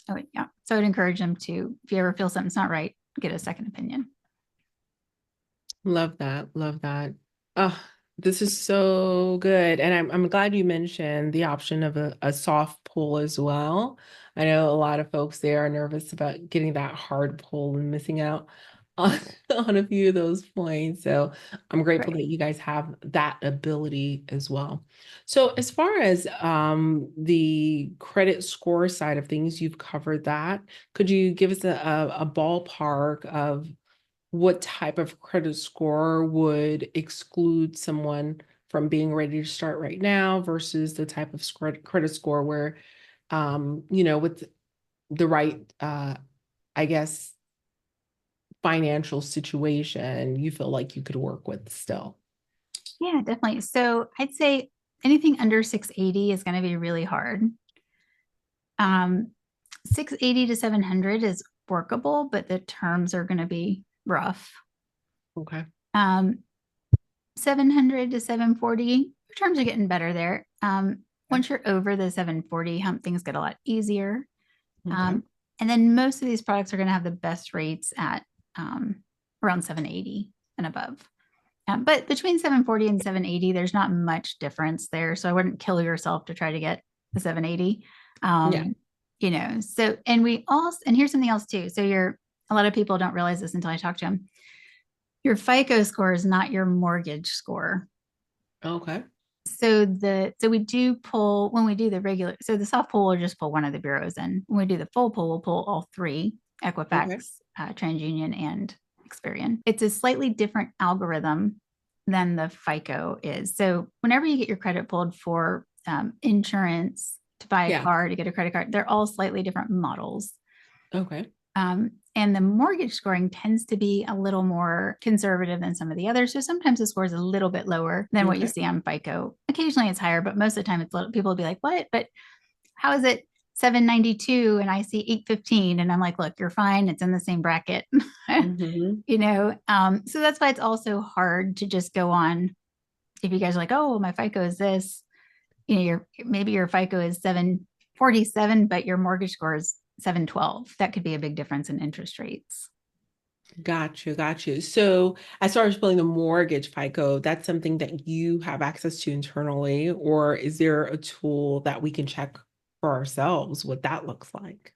I would encourage them to, if you ever feel something's not right, get a second opinion. Love that. Love that. Oh, this is so good. And I'm glad you mentioned the option of a soft pull as well. I know a lot of folks there are nervous about getting that hard pull and missing out on, on a few of those points. So I'm grateful Right. that you guys have that ability as well. So as far as the credit score side of things, you've covered that. Could you give us a ballpark of what type of credit score would exclude someone from being ready to start right now versus the type of credit score where, with the right, I guess, financial situation, you feel like you could work with still? Yeah, definitely. So I'd say anything under 680 is going to be really hard. 680 to 700 is workable, but the terms are going to be rough. Okay. 700 to 740, your terms are getting better there. Once you're over the 740 hump, things get a lot easier. Okay. And then most of these products are going to have the best rates at around 780 and above. But between 740 and 780, there's not much difference there. So I wouldn't kill yourself to try to get the 780. Yeah. So, and here's something else too. So a lot of people don't realize this until I talk to them. Your FICO score is not your mortgage score. Okay. So we do pull when we do the regular. So the soft pull will just pull one of the bureaus in. When we do the full pull, we'll pull all three: Okay. Equifax, TransUnion, and Experian. It's a slightly different algorithm than the FICO is. So whenever you get your credit pulled for insurance, to buy a car, to get a credit card, they're all slightly different models. Okay. And the mortgage scoring tends to be a little more conservative than some of the others. So sometimes the score is a little bit lower than what you see on FICO. Occasionally it's higher, but most of the time it's people will be like, what? But how is it 792 and I see 815? And I'm like, look, you're fine. It's in the same bracket. Mm-hmm. So that's why it's also hard to just go on. If you guys are like, oh, my FICO is this, maybe your FICO is 747, but your mortgage score is 712. That could be a big difference in interest rates. Got you. Got you. So as far as pulling the mortgage FICO, that's something that you have access to internally, or is there a tool that we can check for ourselves what that looks like?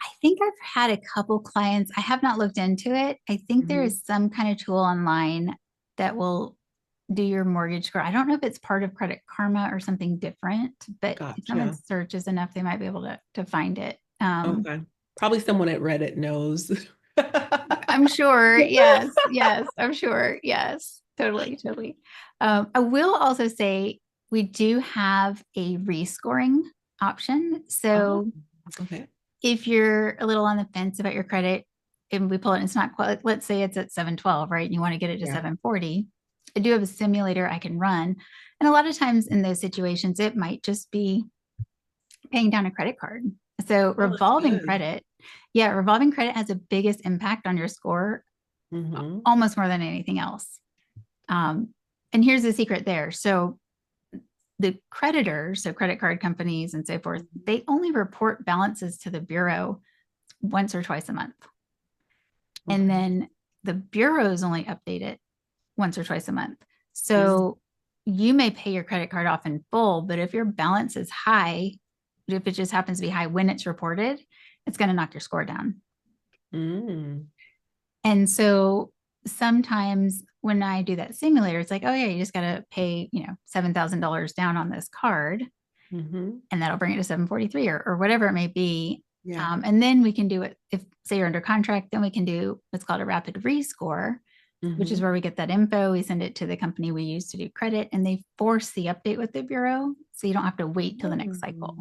I think I've had a couple clients. I have not looked into it. I think there Mhm. is some kind of tool online that will do your mortgage score. I don't know if it's part of Credit Karma or something different, but if someone Gotcha. searches enough, they might be able to find it. Okay. Probably someone at Reddit knows. I'm sure. Yes. Yes. I'm sure. Yes. Totally. Totally. I will also say we do have a rescoring option. Oh, So okay. if you're a little on the fence about your credit and we pull it, and it's not quite, let's say it's at 712, right? And you want to get it to Yeah. 740. I do have a simulator I can run. And a lot of times in those situations, it might just be paying down a credit card. So Oh, that's revolving good. credit, revolving credit has the biggest impact on your score, Mm-hmm. almost more than anything else. And here's the secret there. So the creditors, so credit card companies and so forth, they only report balances to the bureau once or twice a month. Okay. And then the bureaus only update it once or twice a month. So you may pay your credit card off in full, but if your balance is high, if it just happens to be high when it's reported, it's going to knock your score down. Mm. And so sometimes when I do that simulator, it's like, oh yeah, you just got to pay, $7,000 down on this card, Mm-hmm. and that'll bring it to 743 or whatever it may be. Yeah. And then we can do it if say you're under contract, then we can do what's called a rapid rescore, which is Mm-hmm. where we get that info. We send it to the company we use to do credit, and they force the update with the bureau. So you don't have to wait till the next cycle.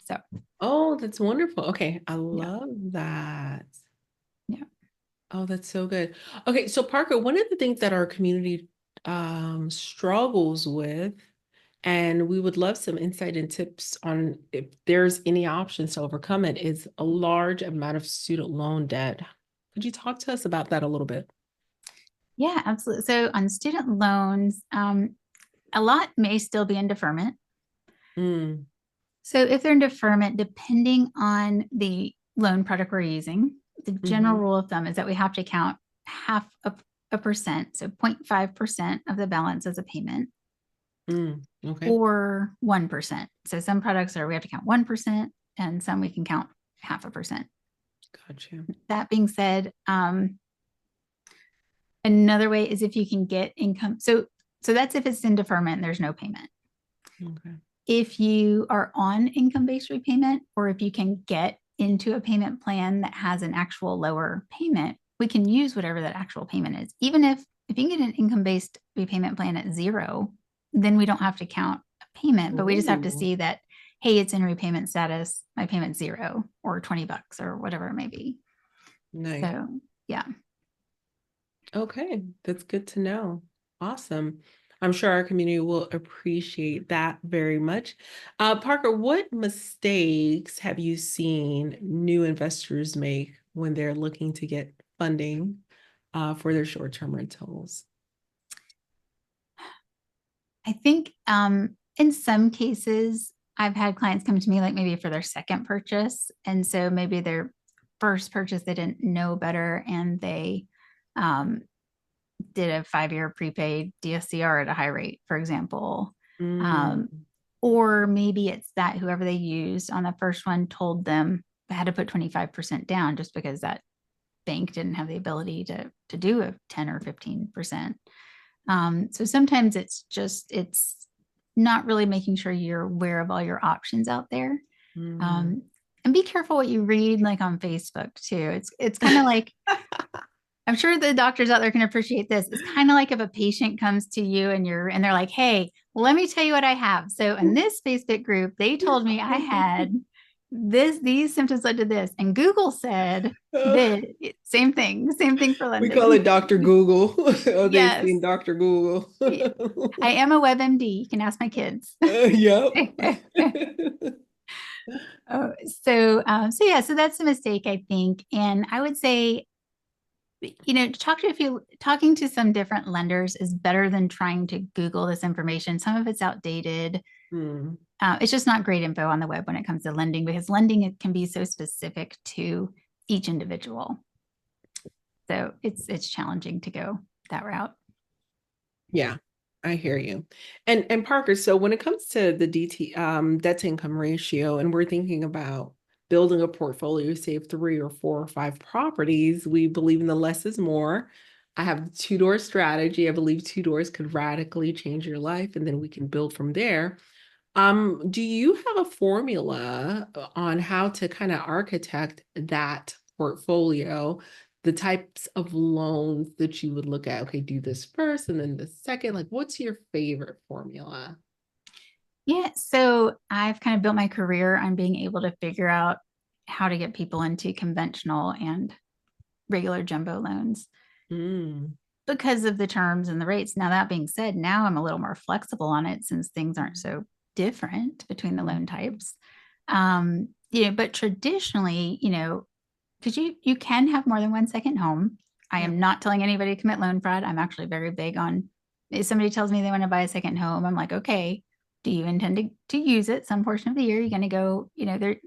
So, Oh, that's wonderful. Okay, I yeah. love that. Yeah. Oh, that's so good. Okay, so Parker, one of the things that our community struggles with, and we would love some insight and tips on if there's any options to overcome it, is a large amount of student loan debt. Could you talk to us about that a little bit? Yeah, absolutely. So on student loans, a lot may still be in deferment. Mm, So if they're in deferment, depending on the loan product we're using, the general hmm rule of thumb is that we have to count half a percent, so 0.5% of the balance as a payment, okay, or 1%. So some products are we have to count 1%, and some we can count half a percent. gotcha. That being said, another way is if you can get income. So that's if it's in deferment and there's no payment. Okay. If you are on income-based repayment, or if you can get into a payment plan that has an actual lower payment, we can use whatever that actual payment is. Even if you can get an income-based repayment plan at zero, then we don't have to count a payment, but we just have to Ooh, see that, hey, it's in repayment status, my payment's zero or $20 or whatever it may be. nice. So yeah. Okay, that's good to know. Awesome. I'm sure our community will appreciate that very much. Parker, what mistakes have you seen new investors make when they're looking to get funding for their short-term rentals? I think in some cases, I've had clients come to me like maybe for their second purchase. And so maybe their first purchase, they didn't know better, and they um, did a 5-year prepaid DSCR at a high rate, for example. Mm, Um, or maybe it's that whoever they used on the first one told them they had to put 25% down just because that bank didn't have the ability to do a 10 or 15%. So sometimes it's not really making sure you're aware of all your options out there. mm. Um, and be careful what you read like on Facebook too. It's kind of like, I'm sure the doctors out there can appreciate this. It's kind of like if a patient comes to you and they're like, hey, let me tell you what I have. So in this Facebook group, they told me I had these symptoms led to this. And Google said that same thing for We call lending. it Dr. Google. Oh, they've Yes. seen Dr. Google. I am a WebMD. You can ask my kids. Yep. Oh, so yeah, so that's a mistake, I think. And I would say, talking to some different lenders is better than trying to Google this information. Some of it's outdated. Hmm. It's just not great info on the web when it comes to lending, because lending it can be so specific to each individual. So it's challenging to go that route. Yeah, I hear you. And Parker, so when it comes to the debt to income ratio, and we're thinking about building a portfolio, say of 3 or 4 or 5 properties, we believe in the less is more. I have the two-door strategy. I believe 2 doors could radically change your life, and then we can build from there. Do you have a formula on how to kind of architect that portfolio, the types of loans that you would look at? Okay, do this first and then the second. Like, what's your favorite formula? Yeah, so I've kind of built my career on being able to figure out how to get people into conventional and regular jumbo loans Mm. because of the terms and the rates. Now, that being said, now I'm a little more flexible on it since things aren't so different between the loan types. But traditionally, because you can have more than one second home. I Yep. am not telling anybody to commit loan fraud. I'm actually very big on, if somebody tells me they want to buy a second home, I'm like, okay, do you intend to use it some portion of the year? You're going to go,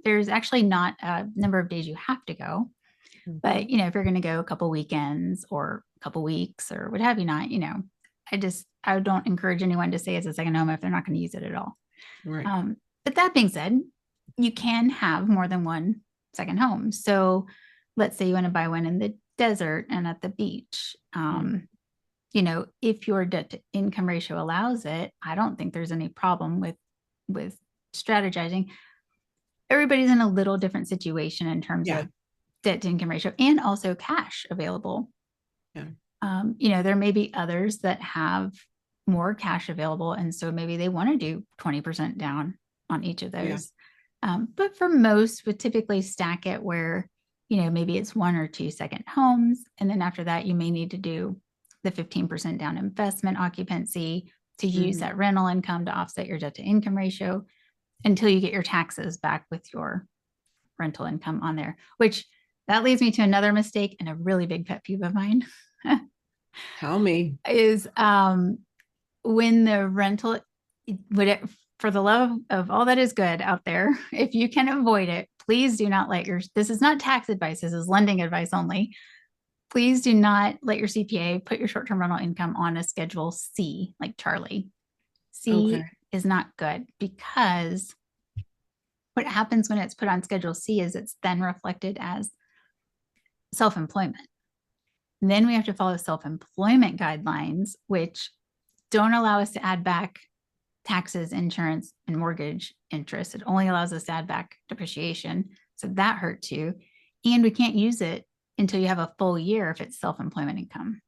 there's actually not a number of days you have to go. Mhm. But, if you're going to go a couple weekends or a couple weeks or what have you not, I don't encourage anyone to say it's a second home if they're not going to use it at all. Right. But that being said, you can have more than one second home. So let's say you want to buy one in the desert and at the beach. If your debt to income ratio allows it, I don't think there's any problem with strategizing. Everybody's in a little different situation in terms Yeah. of debt to income ratio and also cash available. Yeah. There may be others that have more cash available, and so maybe they want to do 20% down on each of those. But for most, we typically stack it where, maybe it's 1 or 2 second homes. And then after that, you may need to do the 15% down investment occupancy to use that rental income to offset your debt to income ratio until you get your taxes back with your rental income on there, which that leads me to another mistake and a really big pet peeve of mine. Tell me. Is when the rental, for the love of all that is good out there, if you can avoid it, please do not this is not tax advice, this is lending advice only. Please do not let your CPA put your short-term rental income on a Schedule C, like Charlie. C is not good, because what happens when it's put on Schedule C is it's then reflected as self-employment. And then we have to follow self-employment guidelines, which don't allow us to add back taxes, insurance, and mortgage interest. It only allows us to add back depreciation. So that hurts you. And we can't use it until you have a full year if it's self-employment income.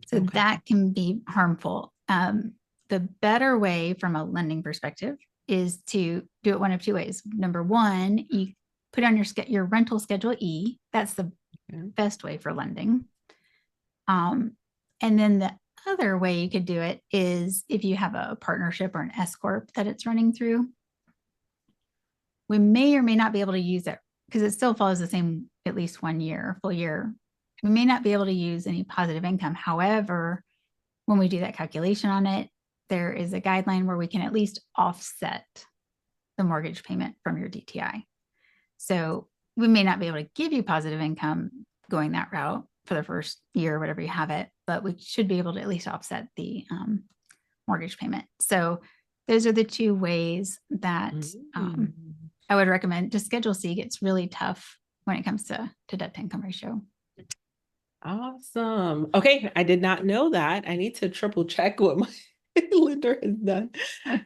So that can be harmful. The better way from a lending perspective is to do it one of 2 ways. Number one, you put on your rental Schedule E. That's the best way for lending. And then the other way you could do it is if you have a partnership or an S corp that it's running through. We may or may not be able to use it because it still follows the same at least 1 year, full year. We may not be able to use any positive income. However, when we do that calculation on it, there is a guideline where we can at least offset the mortgage payment from your DTI. So we may not be able to give you positive income going that route for the first year, whatever you have it, but we should be able to at least offset the mortgage payment. So those are the 2 ways that I would recommend. Just Schedule C gets really tough when it comes to debt to income ratio. Awesome. Okay. I did not know that. I need to triple check what my lender has done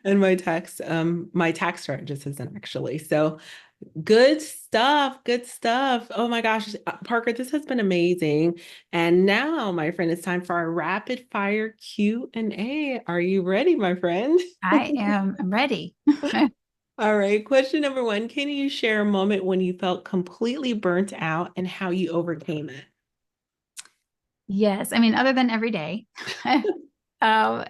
and my tax strategist isn't actually. So good stuff. Good stuff. Oh my gosh, Parker, this has been amazing. And now, my friend, it's time for our rapid fire Q&A. Are you ready, my friend? I'm ready. All right. Question number 1. Can you share a moment when you felt completely burnt out and how you overcame it? Yes. I mean, other than every day, for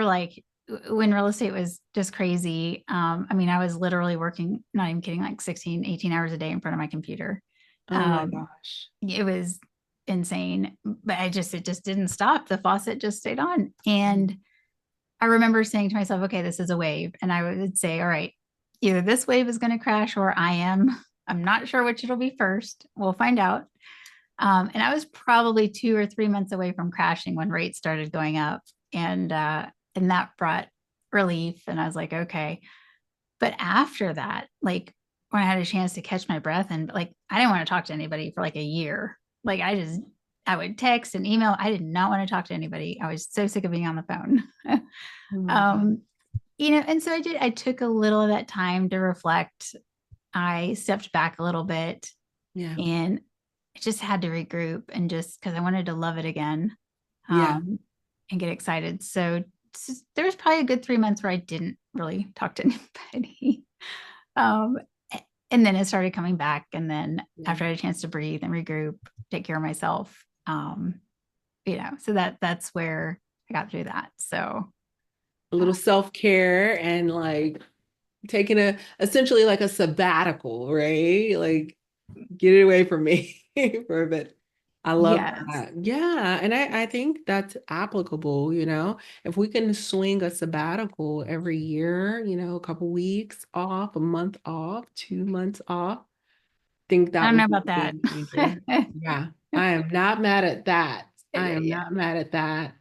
like when real estate was just crazy. I mean, I was literally working, not even kidding, like 16, 18 hours a day in front of my computer. Oh my gosh. It was insane, but it just didn't stop. The faucet just stayed on. And I remember saying to myself, okay, this is a wave. And I would say, all right, either this wave is going to crash or I'm not sure which it'll be first. We'll find out. And I was probably 2 or 3 months away from crashing when rates started going up. And that brought relief. And I was like, okay. But after that, like when I had a chance to catch my breath and like, I didn't want to talk to anybody for like a year. Like I would text and email. I did not want to talk to anybody. I was so sick of being on the phone. And so I took a little of that time to reflect. I stepped back a little bit and I just had to regroup and just because I wanted to love it again and get excited. So there was probably a good 3 months where I didn't really talk to anybody. And then it started coming back. And then after I had a chance to breathe and regroup, take care of myself, so that's where I got through that. So a little self-care and like taking essentially like a sabbatical, right? Like get it away from me for a bit. I love that. Yeah. And I think that's applicable, if we can swing a sabbatical every year, a couple weeks off, a month off, 2 months off, think that I don't know would about be a that. game changer. Yeah. I am not mad at that. I am not mad at that.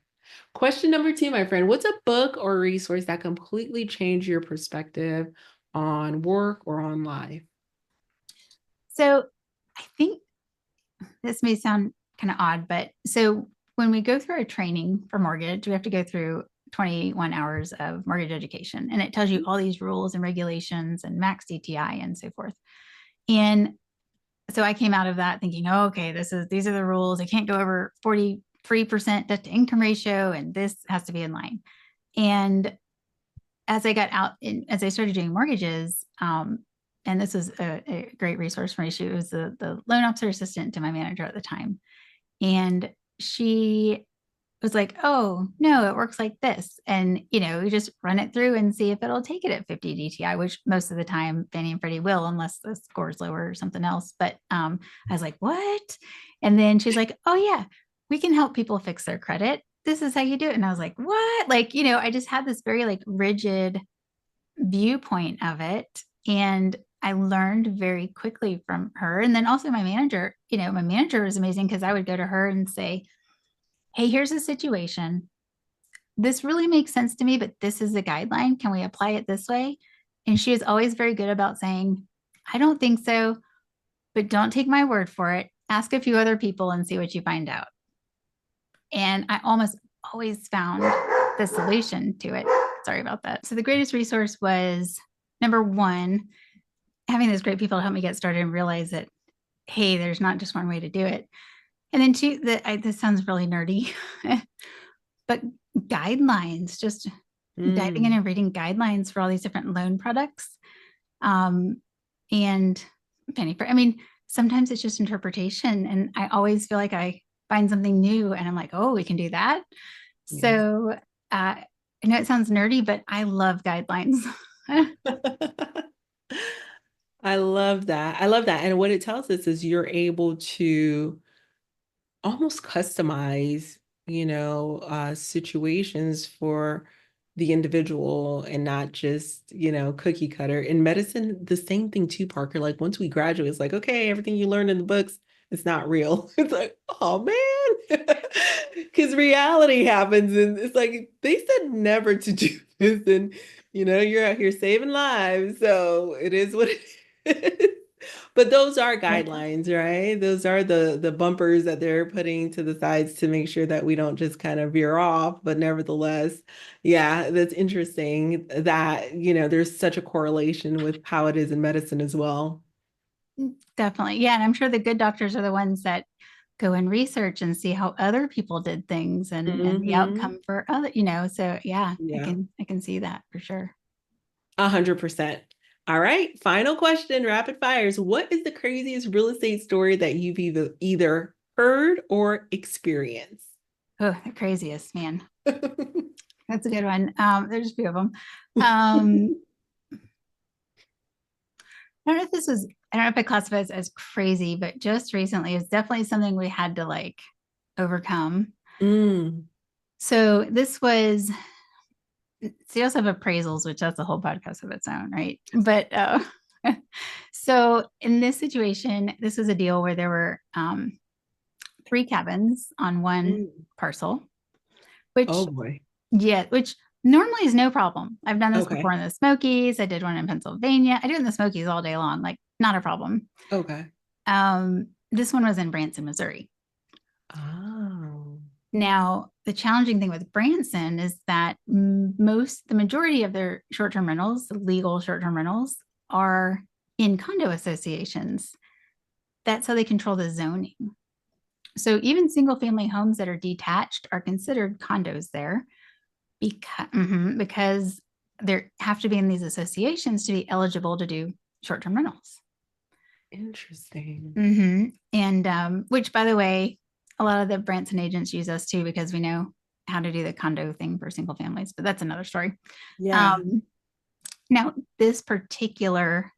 Question number 2, my friend, what's a book or resource that completely changed your perspective on work or on life? So I think this may sound kind of odd, but so when we go through a training for mortgage, we have to go through 21 hours of mortgage education, and it tells you all these rules and regulations and max DTI and so forth. And so I came out of that thinking, oh, okay, these are the rules. I can't go over 43% debt to income ratio, and this has to be in line. And as I got out, as I started doing mortgages, and this was a great resource for me. She was the loan officer assistant to my manager at the time. And she was like, oh, no, it works like this. And, you just run it through and see if it'll take it at 50 DTI, which most of the time Fannie and Freddie will, unless the score is lower or something else. But I was like, what? And then she's like, oh, yeah, we can help people fix their credit. This is how you do it. And I was like, what? Like, I just had this very like rigid viewpoint of it. And I learned very quickly from her. And then also my manager was amazing because I would go to her and say, hey, here's a situation. This really makes sense to me, but this is the guideline. Can we apply it this way? And she was always very good about saying, I don't think so, but don't take my word for it. Ask a few other people and see what you find out. And I almost always found the solution to it. Sorry about that. So the greatest resource was number one, having those great people to help me get started and realize that, hey, there's not just one way to do it. And then two, this sounds really nerdy, but guidelines, just diving in and reading guidelines for all these different loan products. And I mean, sometimes it's just interpretation. And I always feel like I find something new and I'm like, oh, we can do that. Yeah. So I know it sounds nerdy, but I love guidelines. I love that. I love that. And what it tells us is you're able to almost customize, situations for the individual and not just, cookie cutter. In medicine, the same thing too, Parker. Like once we graduate, it's like, okay, everything you learned in the books, it's not real. It's like, oh man, because reality happens. And it's like, they said never to do this. And, you're out here saving lives. So it is what it is. But those are guidelines, right? Those are the bumpers that they're putting to the sides to make sure that we don't just kind of veer off. But nevertheless, yeah, that's interesting that, there's such a correlation with how it is in medicine as well. Definitely. Yeah. And I'm sure the good doctors are the ones that go and research and see how other people did things and the outcome for other, so yeah, I can see that for sure. 100%. All right. Final question, rapid fires. What is the craziest real estate story that you've either heard or experienced? Oh, the craziest, man. That's a good one. There's a few of them. I don't know if I classify it as crazy, but just recently it's definitely something we had to like overcome. So this was, so you also have appraisals, which that's a whole podcast of its own, right? But so in this situation, this was a deal where there were 3 cabins on one parcel, which, oh boy, yeah, which normally is no problem. I've done this before in the Smokies. I did one in Pennsylvania. I do it in the Smokies all day long, like not a problem. Okay. This one was in Branson, Missouri. Oh. Now, the challenging thing with Branson is that the majority of their short-term rentals, legal short-term rentals, are in condo associations. That's how they control the zoning. So even single-family homes that are detached are considered condos there because they have to be in these associations to be eligible to do short-term rentals. Interesting. And which, by the way, a lot of the Branson agents use us too because we know how to do the condo thing for single families, but that's another story. Yeah. Now, this particular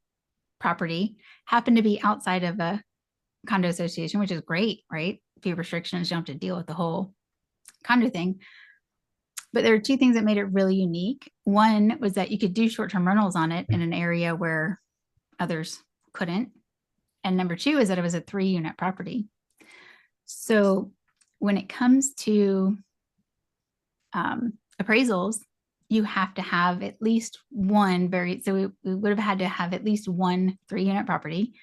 property happened to be outside of a condo association, which is great, right? Few restrictions, you don't have to deal with the whole condo thing. But there are 2 things that made it really unique. One was that you could do short-term rentals on it in an area where others couldn't. And number 2 is that it was a 3-unit property. So when it comes to appraisals, you have to have at least one so we would have had to have at least one 3-unit property.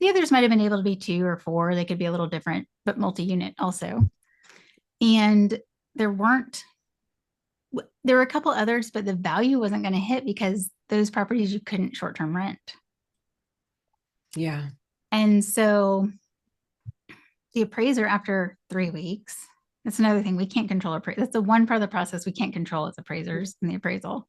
The others might have been able to be 2 or 4. They could be a little different, but multi-unit also. And there were a couple others, but the value wasn't going to hit because those properties you couldn't short-term rent. Yeah. And so the appraiser, after 3 weeks, that's another thing we can't control. That's the one part of the process we can't control as appraisers in the appraisal.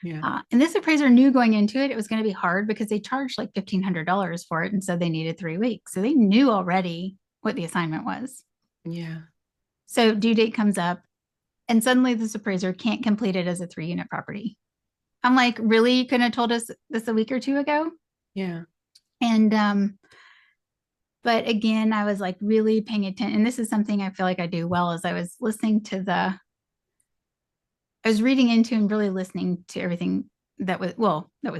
Yeah. And this appraiser knew going into it, it was going to be hard because they charged like $1,500 for it. And so they needed 3 weeks. So they knew already what the assignment was. Yeah. So due date comes up and suddenly this appraiser can't complete it as a 3-unit property. I'm like, really? You couldn't have told us this a week or 2 ago? Yeah. And, but again, I was like really paying attention. And this is something I feel like I do well, as I was listening to I was reading into and really listening to everything that was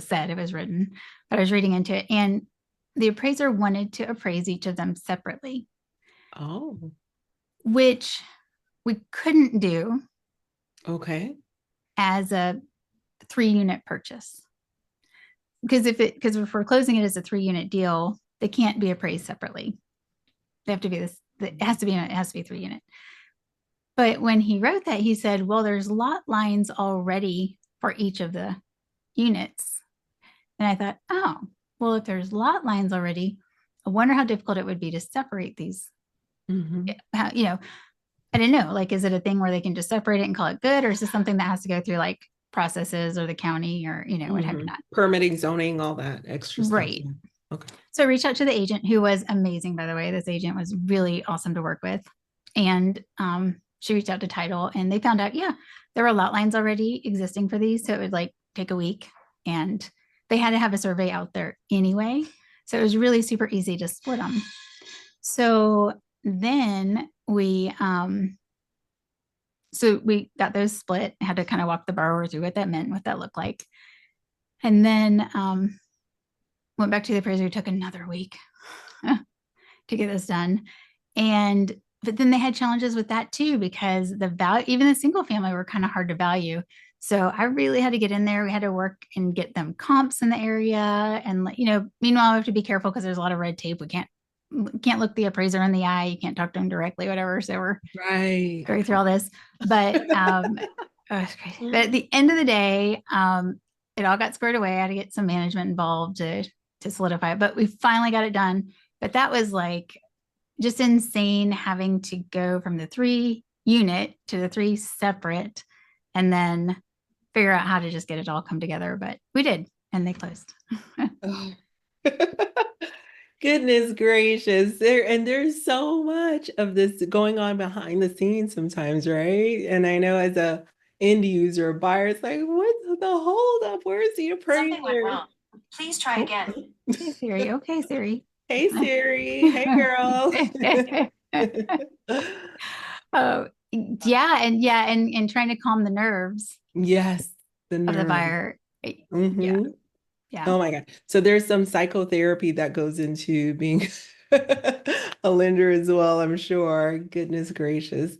said. It was written, but I was reading into it. And the appraiser wanted to appraise each of them separately. Oh. Which we couldn't do. Okay. As a 3-unit purchase. Because if we're closing it as a 3-unit deal, they can't be appraised separately. They have to be it has to be 3-unit. But when he wrote that, he said, well, there's lot lines already for each of the units. And I thought, oh, well, if there's lot lines already, I wonder how difficult it would be to separate these. Mm-hmm. I didn't know, like, is it a thing where they can just separate it and call it good? Or is this something that has to go through like processes or the county or, what have you not? Permitting, zoning, all that extra stuff. Right. Okay. So I reached out to the agent, who was amazing, by the way. This agent was really awesome to work with. And she reached out to title and they found out, there were lot lines already existing for these. So it would like take a week and they had to have a survey out there anyway. So it was really super easy to split them. So then we got those split, had to kind of walk the borrower through what that meant, what that looked like. And then went back to the appraiser, took another week to get this done. But then they had challenges with that too, because the value, even the single family, were kind of hard to value. So I really had to get in there. We had to work and get them comps in the area. And, meanwhile, we have to be careful because there's a lot of red tape. We can't look the appraiser in the eye. You can't talk to him directly, whatever. So we're going through all this. But, but at the end of the day, it all got squared away. I had to get some management involved to solidify it. But we finally got it done. But that was like just insane, having to go from the 3-unit to the 3 separate and then figure out how to just get it all come together. But we did, and they closed. Goodness gracious. There's so much of this going on behind the scenes sometimes, right? And I know as a end user, a buyer, it's like, what's the holdup? Where's the appraiser? Something went wrong. Please try again. Hey, Siri. Okay, Siri. Hey, Siri. Hey, girl. Oh, yeah. And trying to calm the nerves. Yes. Of the buyer. Mm-hmm. Yeah. Oh my God. So there's some psychotherapy that goes into being a lender as well, I'm sure. Goodness gracious.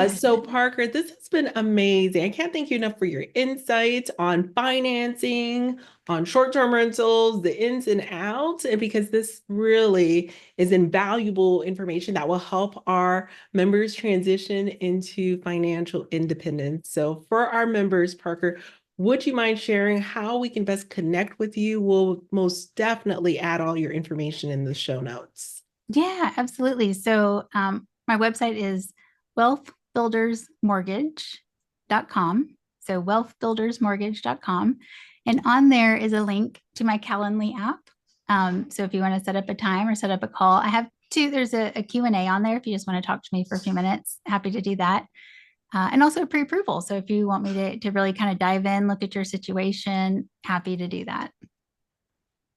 So Parker, this has been amazing. I can't thank you enough for your insights on financing, on short-term rentals, the ins and outs, and because this really is invaluable information that will help our members transition into financial independence. So for our members, Parker, would you mind sharing how we can best connect with you? We'll most definitely add all your information in the show notes. Yeah, absolutely. So my website is wealthbuildersmortgage.com. So wealthbuildersmortgage.com. And on there is a link to my Calendly app. So if you want to set up a time or set up a call, I have there's a Q&A on there. If you just want to talk to me for a few minutes, happy to do that. And also pre-approval. So if you want me to really kind of dive in, look at your situation, happy to do that.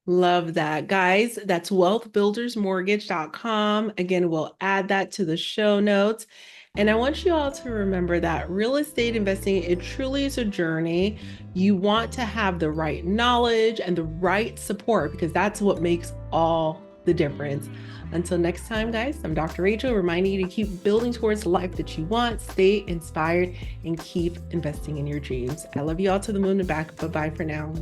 Love that. Guys, that's wealthbuildersmortgage.com. Again, we'll add that to the show notes. And I want you all to remember that real estate investing, it truly is a journey. You want to have the right knowledge and the right support because that's what makes all the difference. Until next time, guys, I'm Dr. Rachel, reminding you to keep building towards the life that you want, stay inspired, and keep investing in your dreams. I love you all to the moon and back. Bye-bye for now.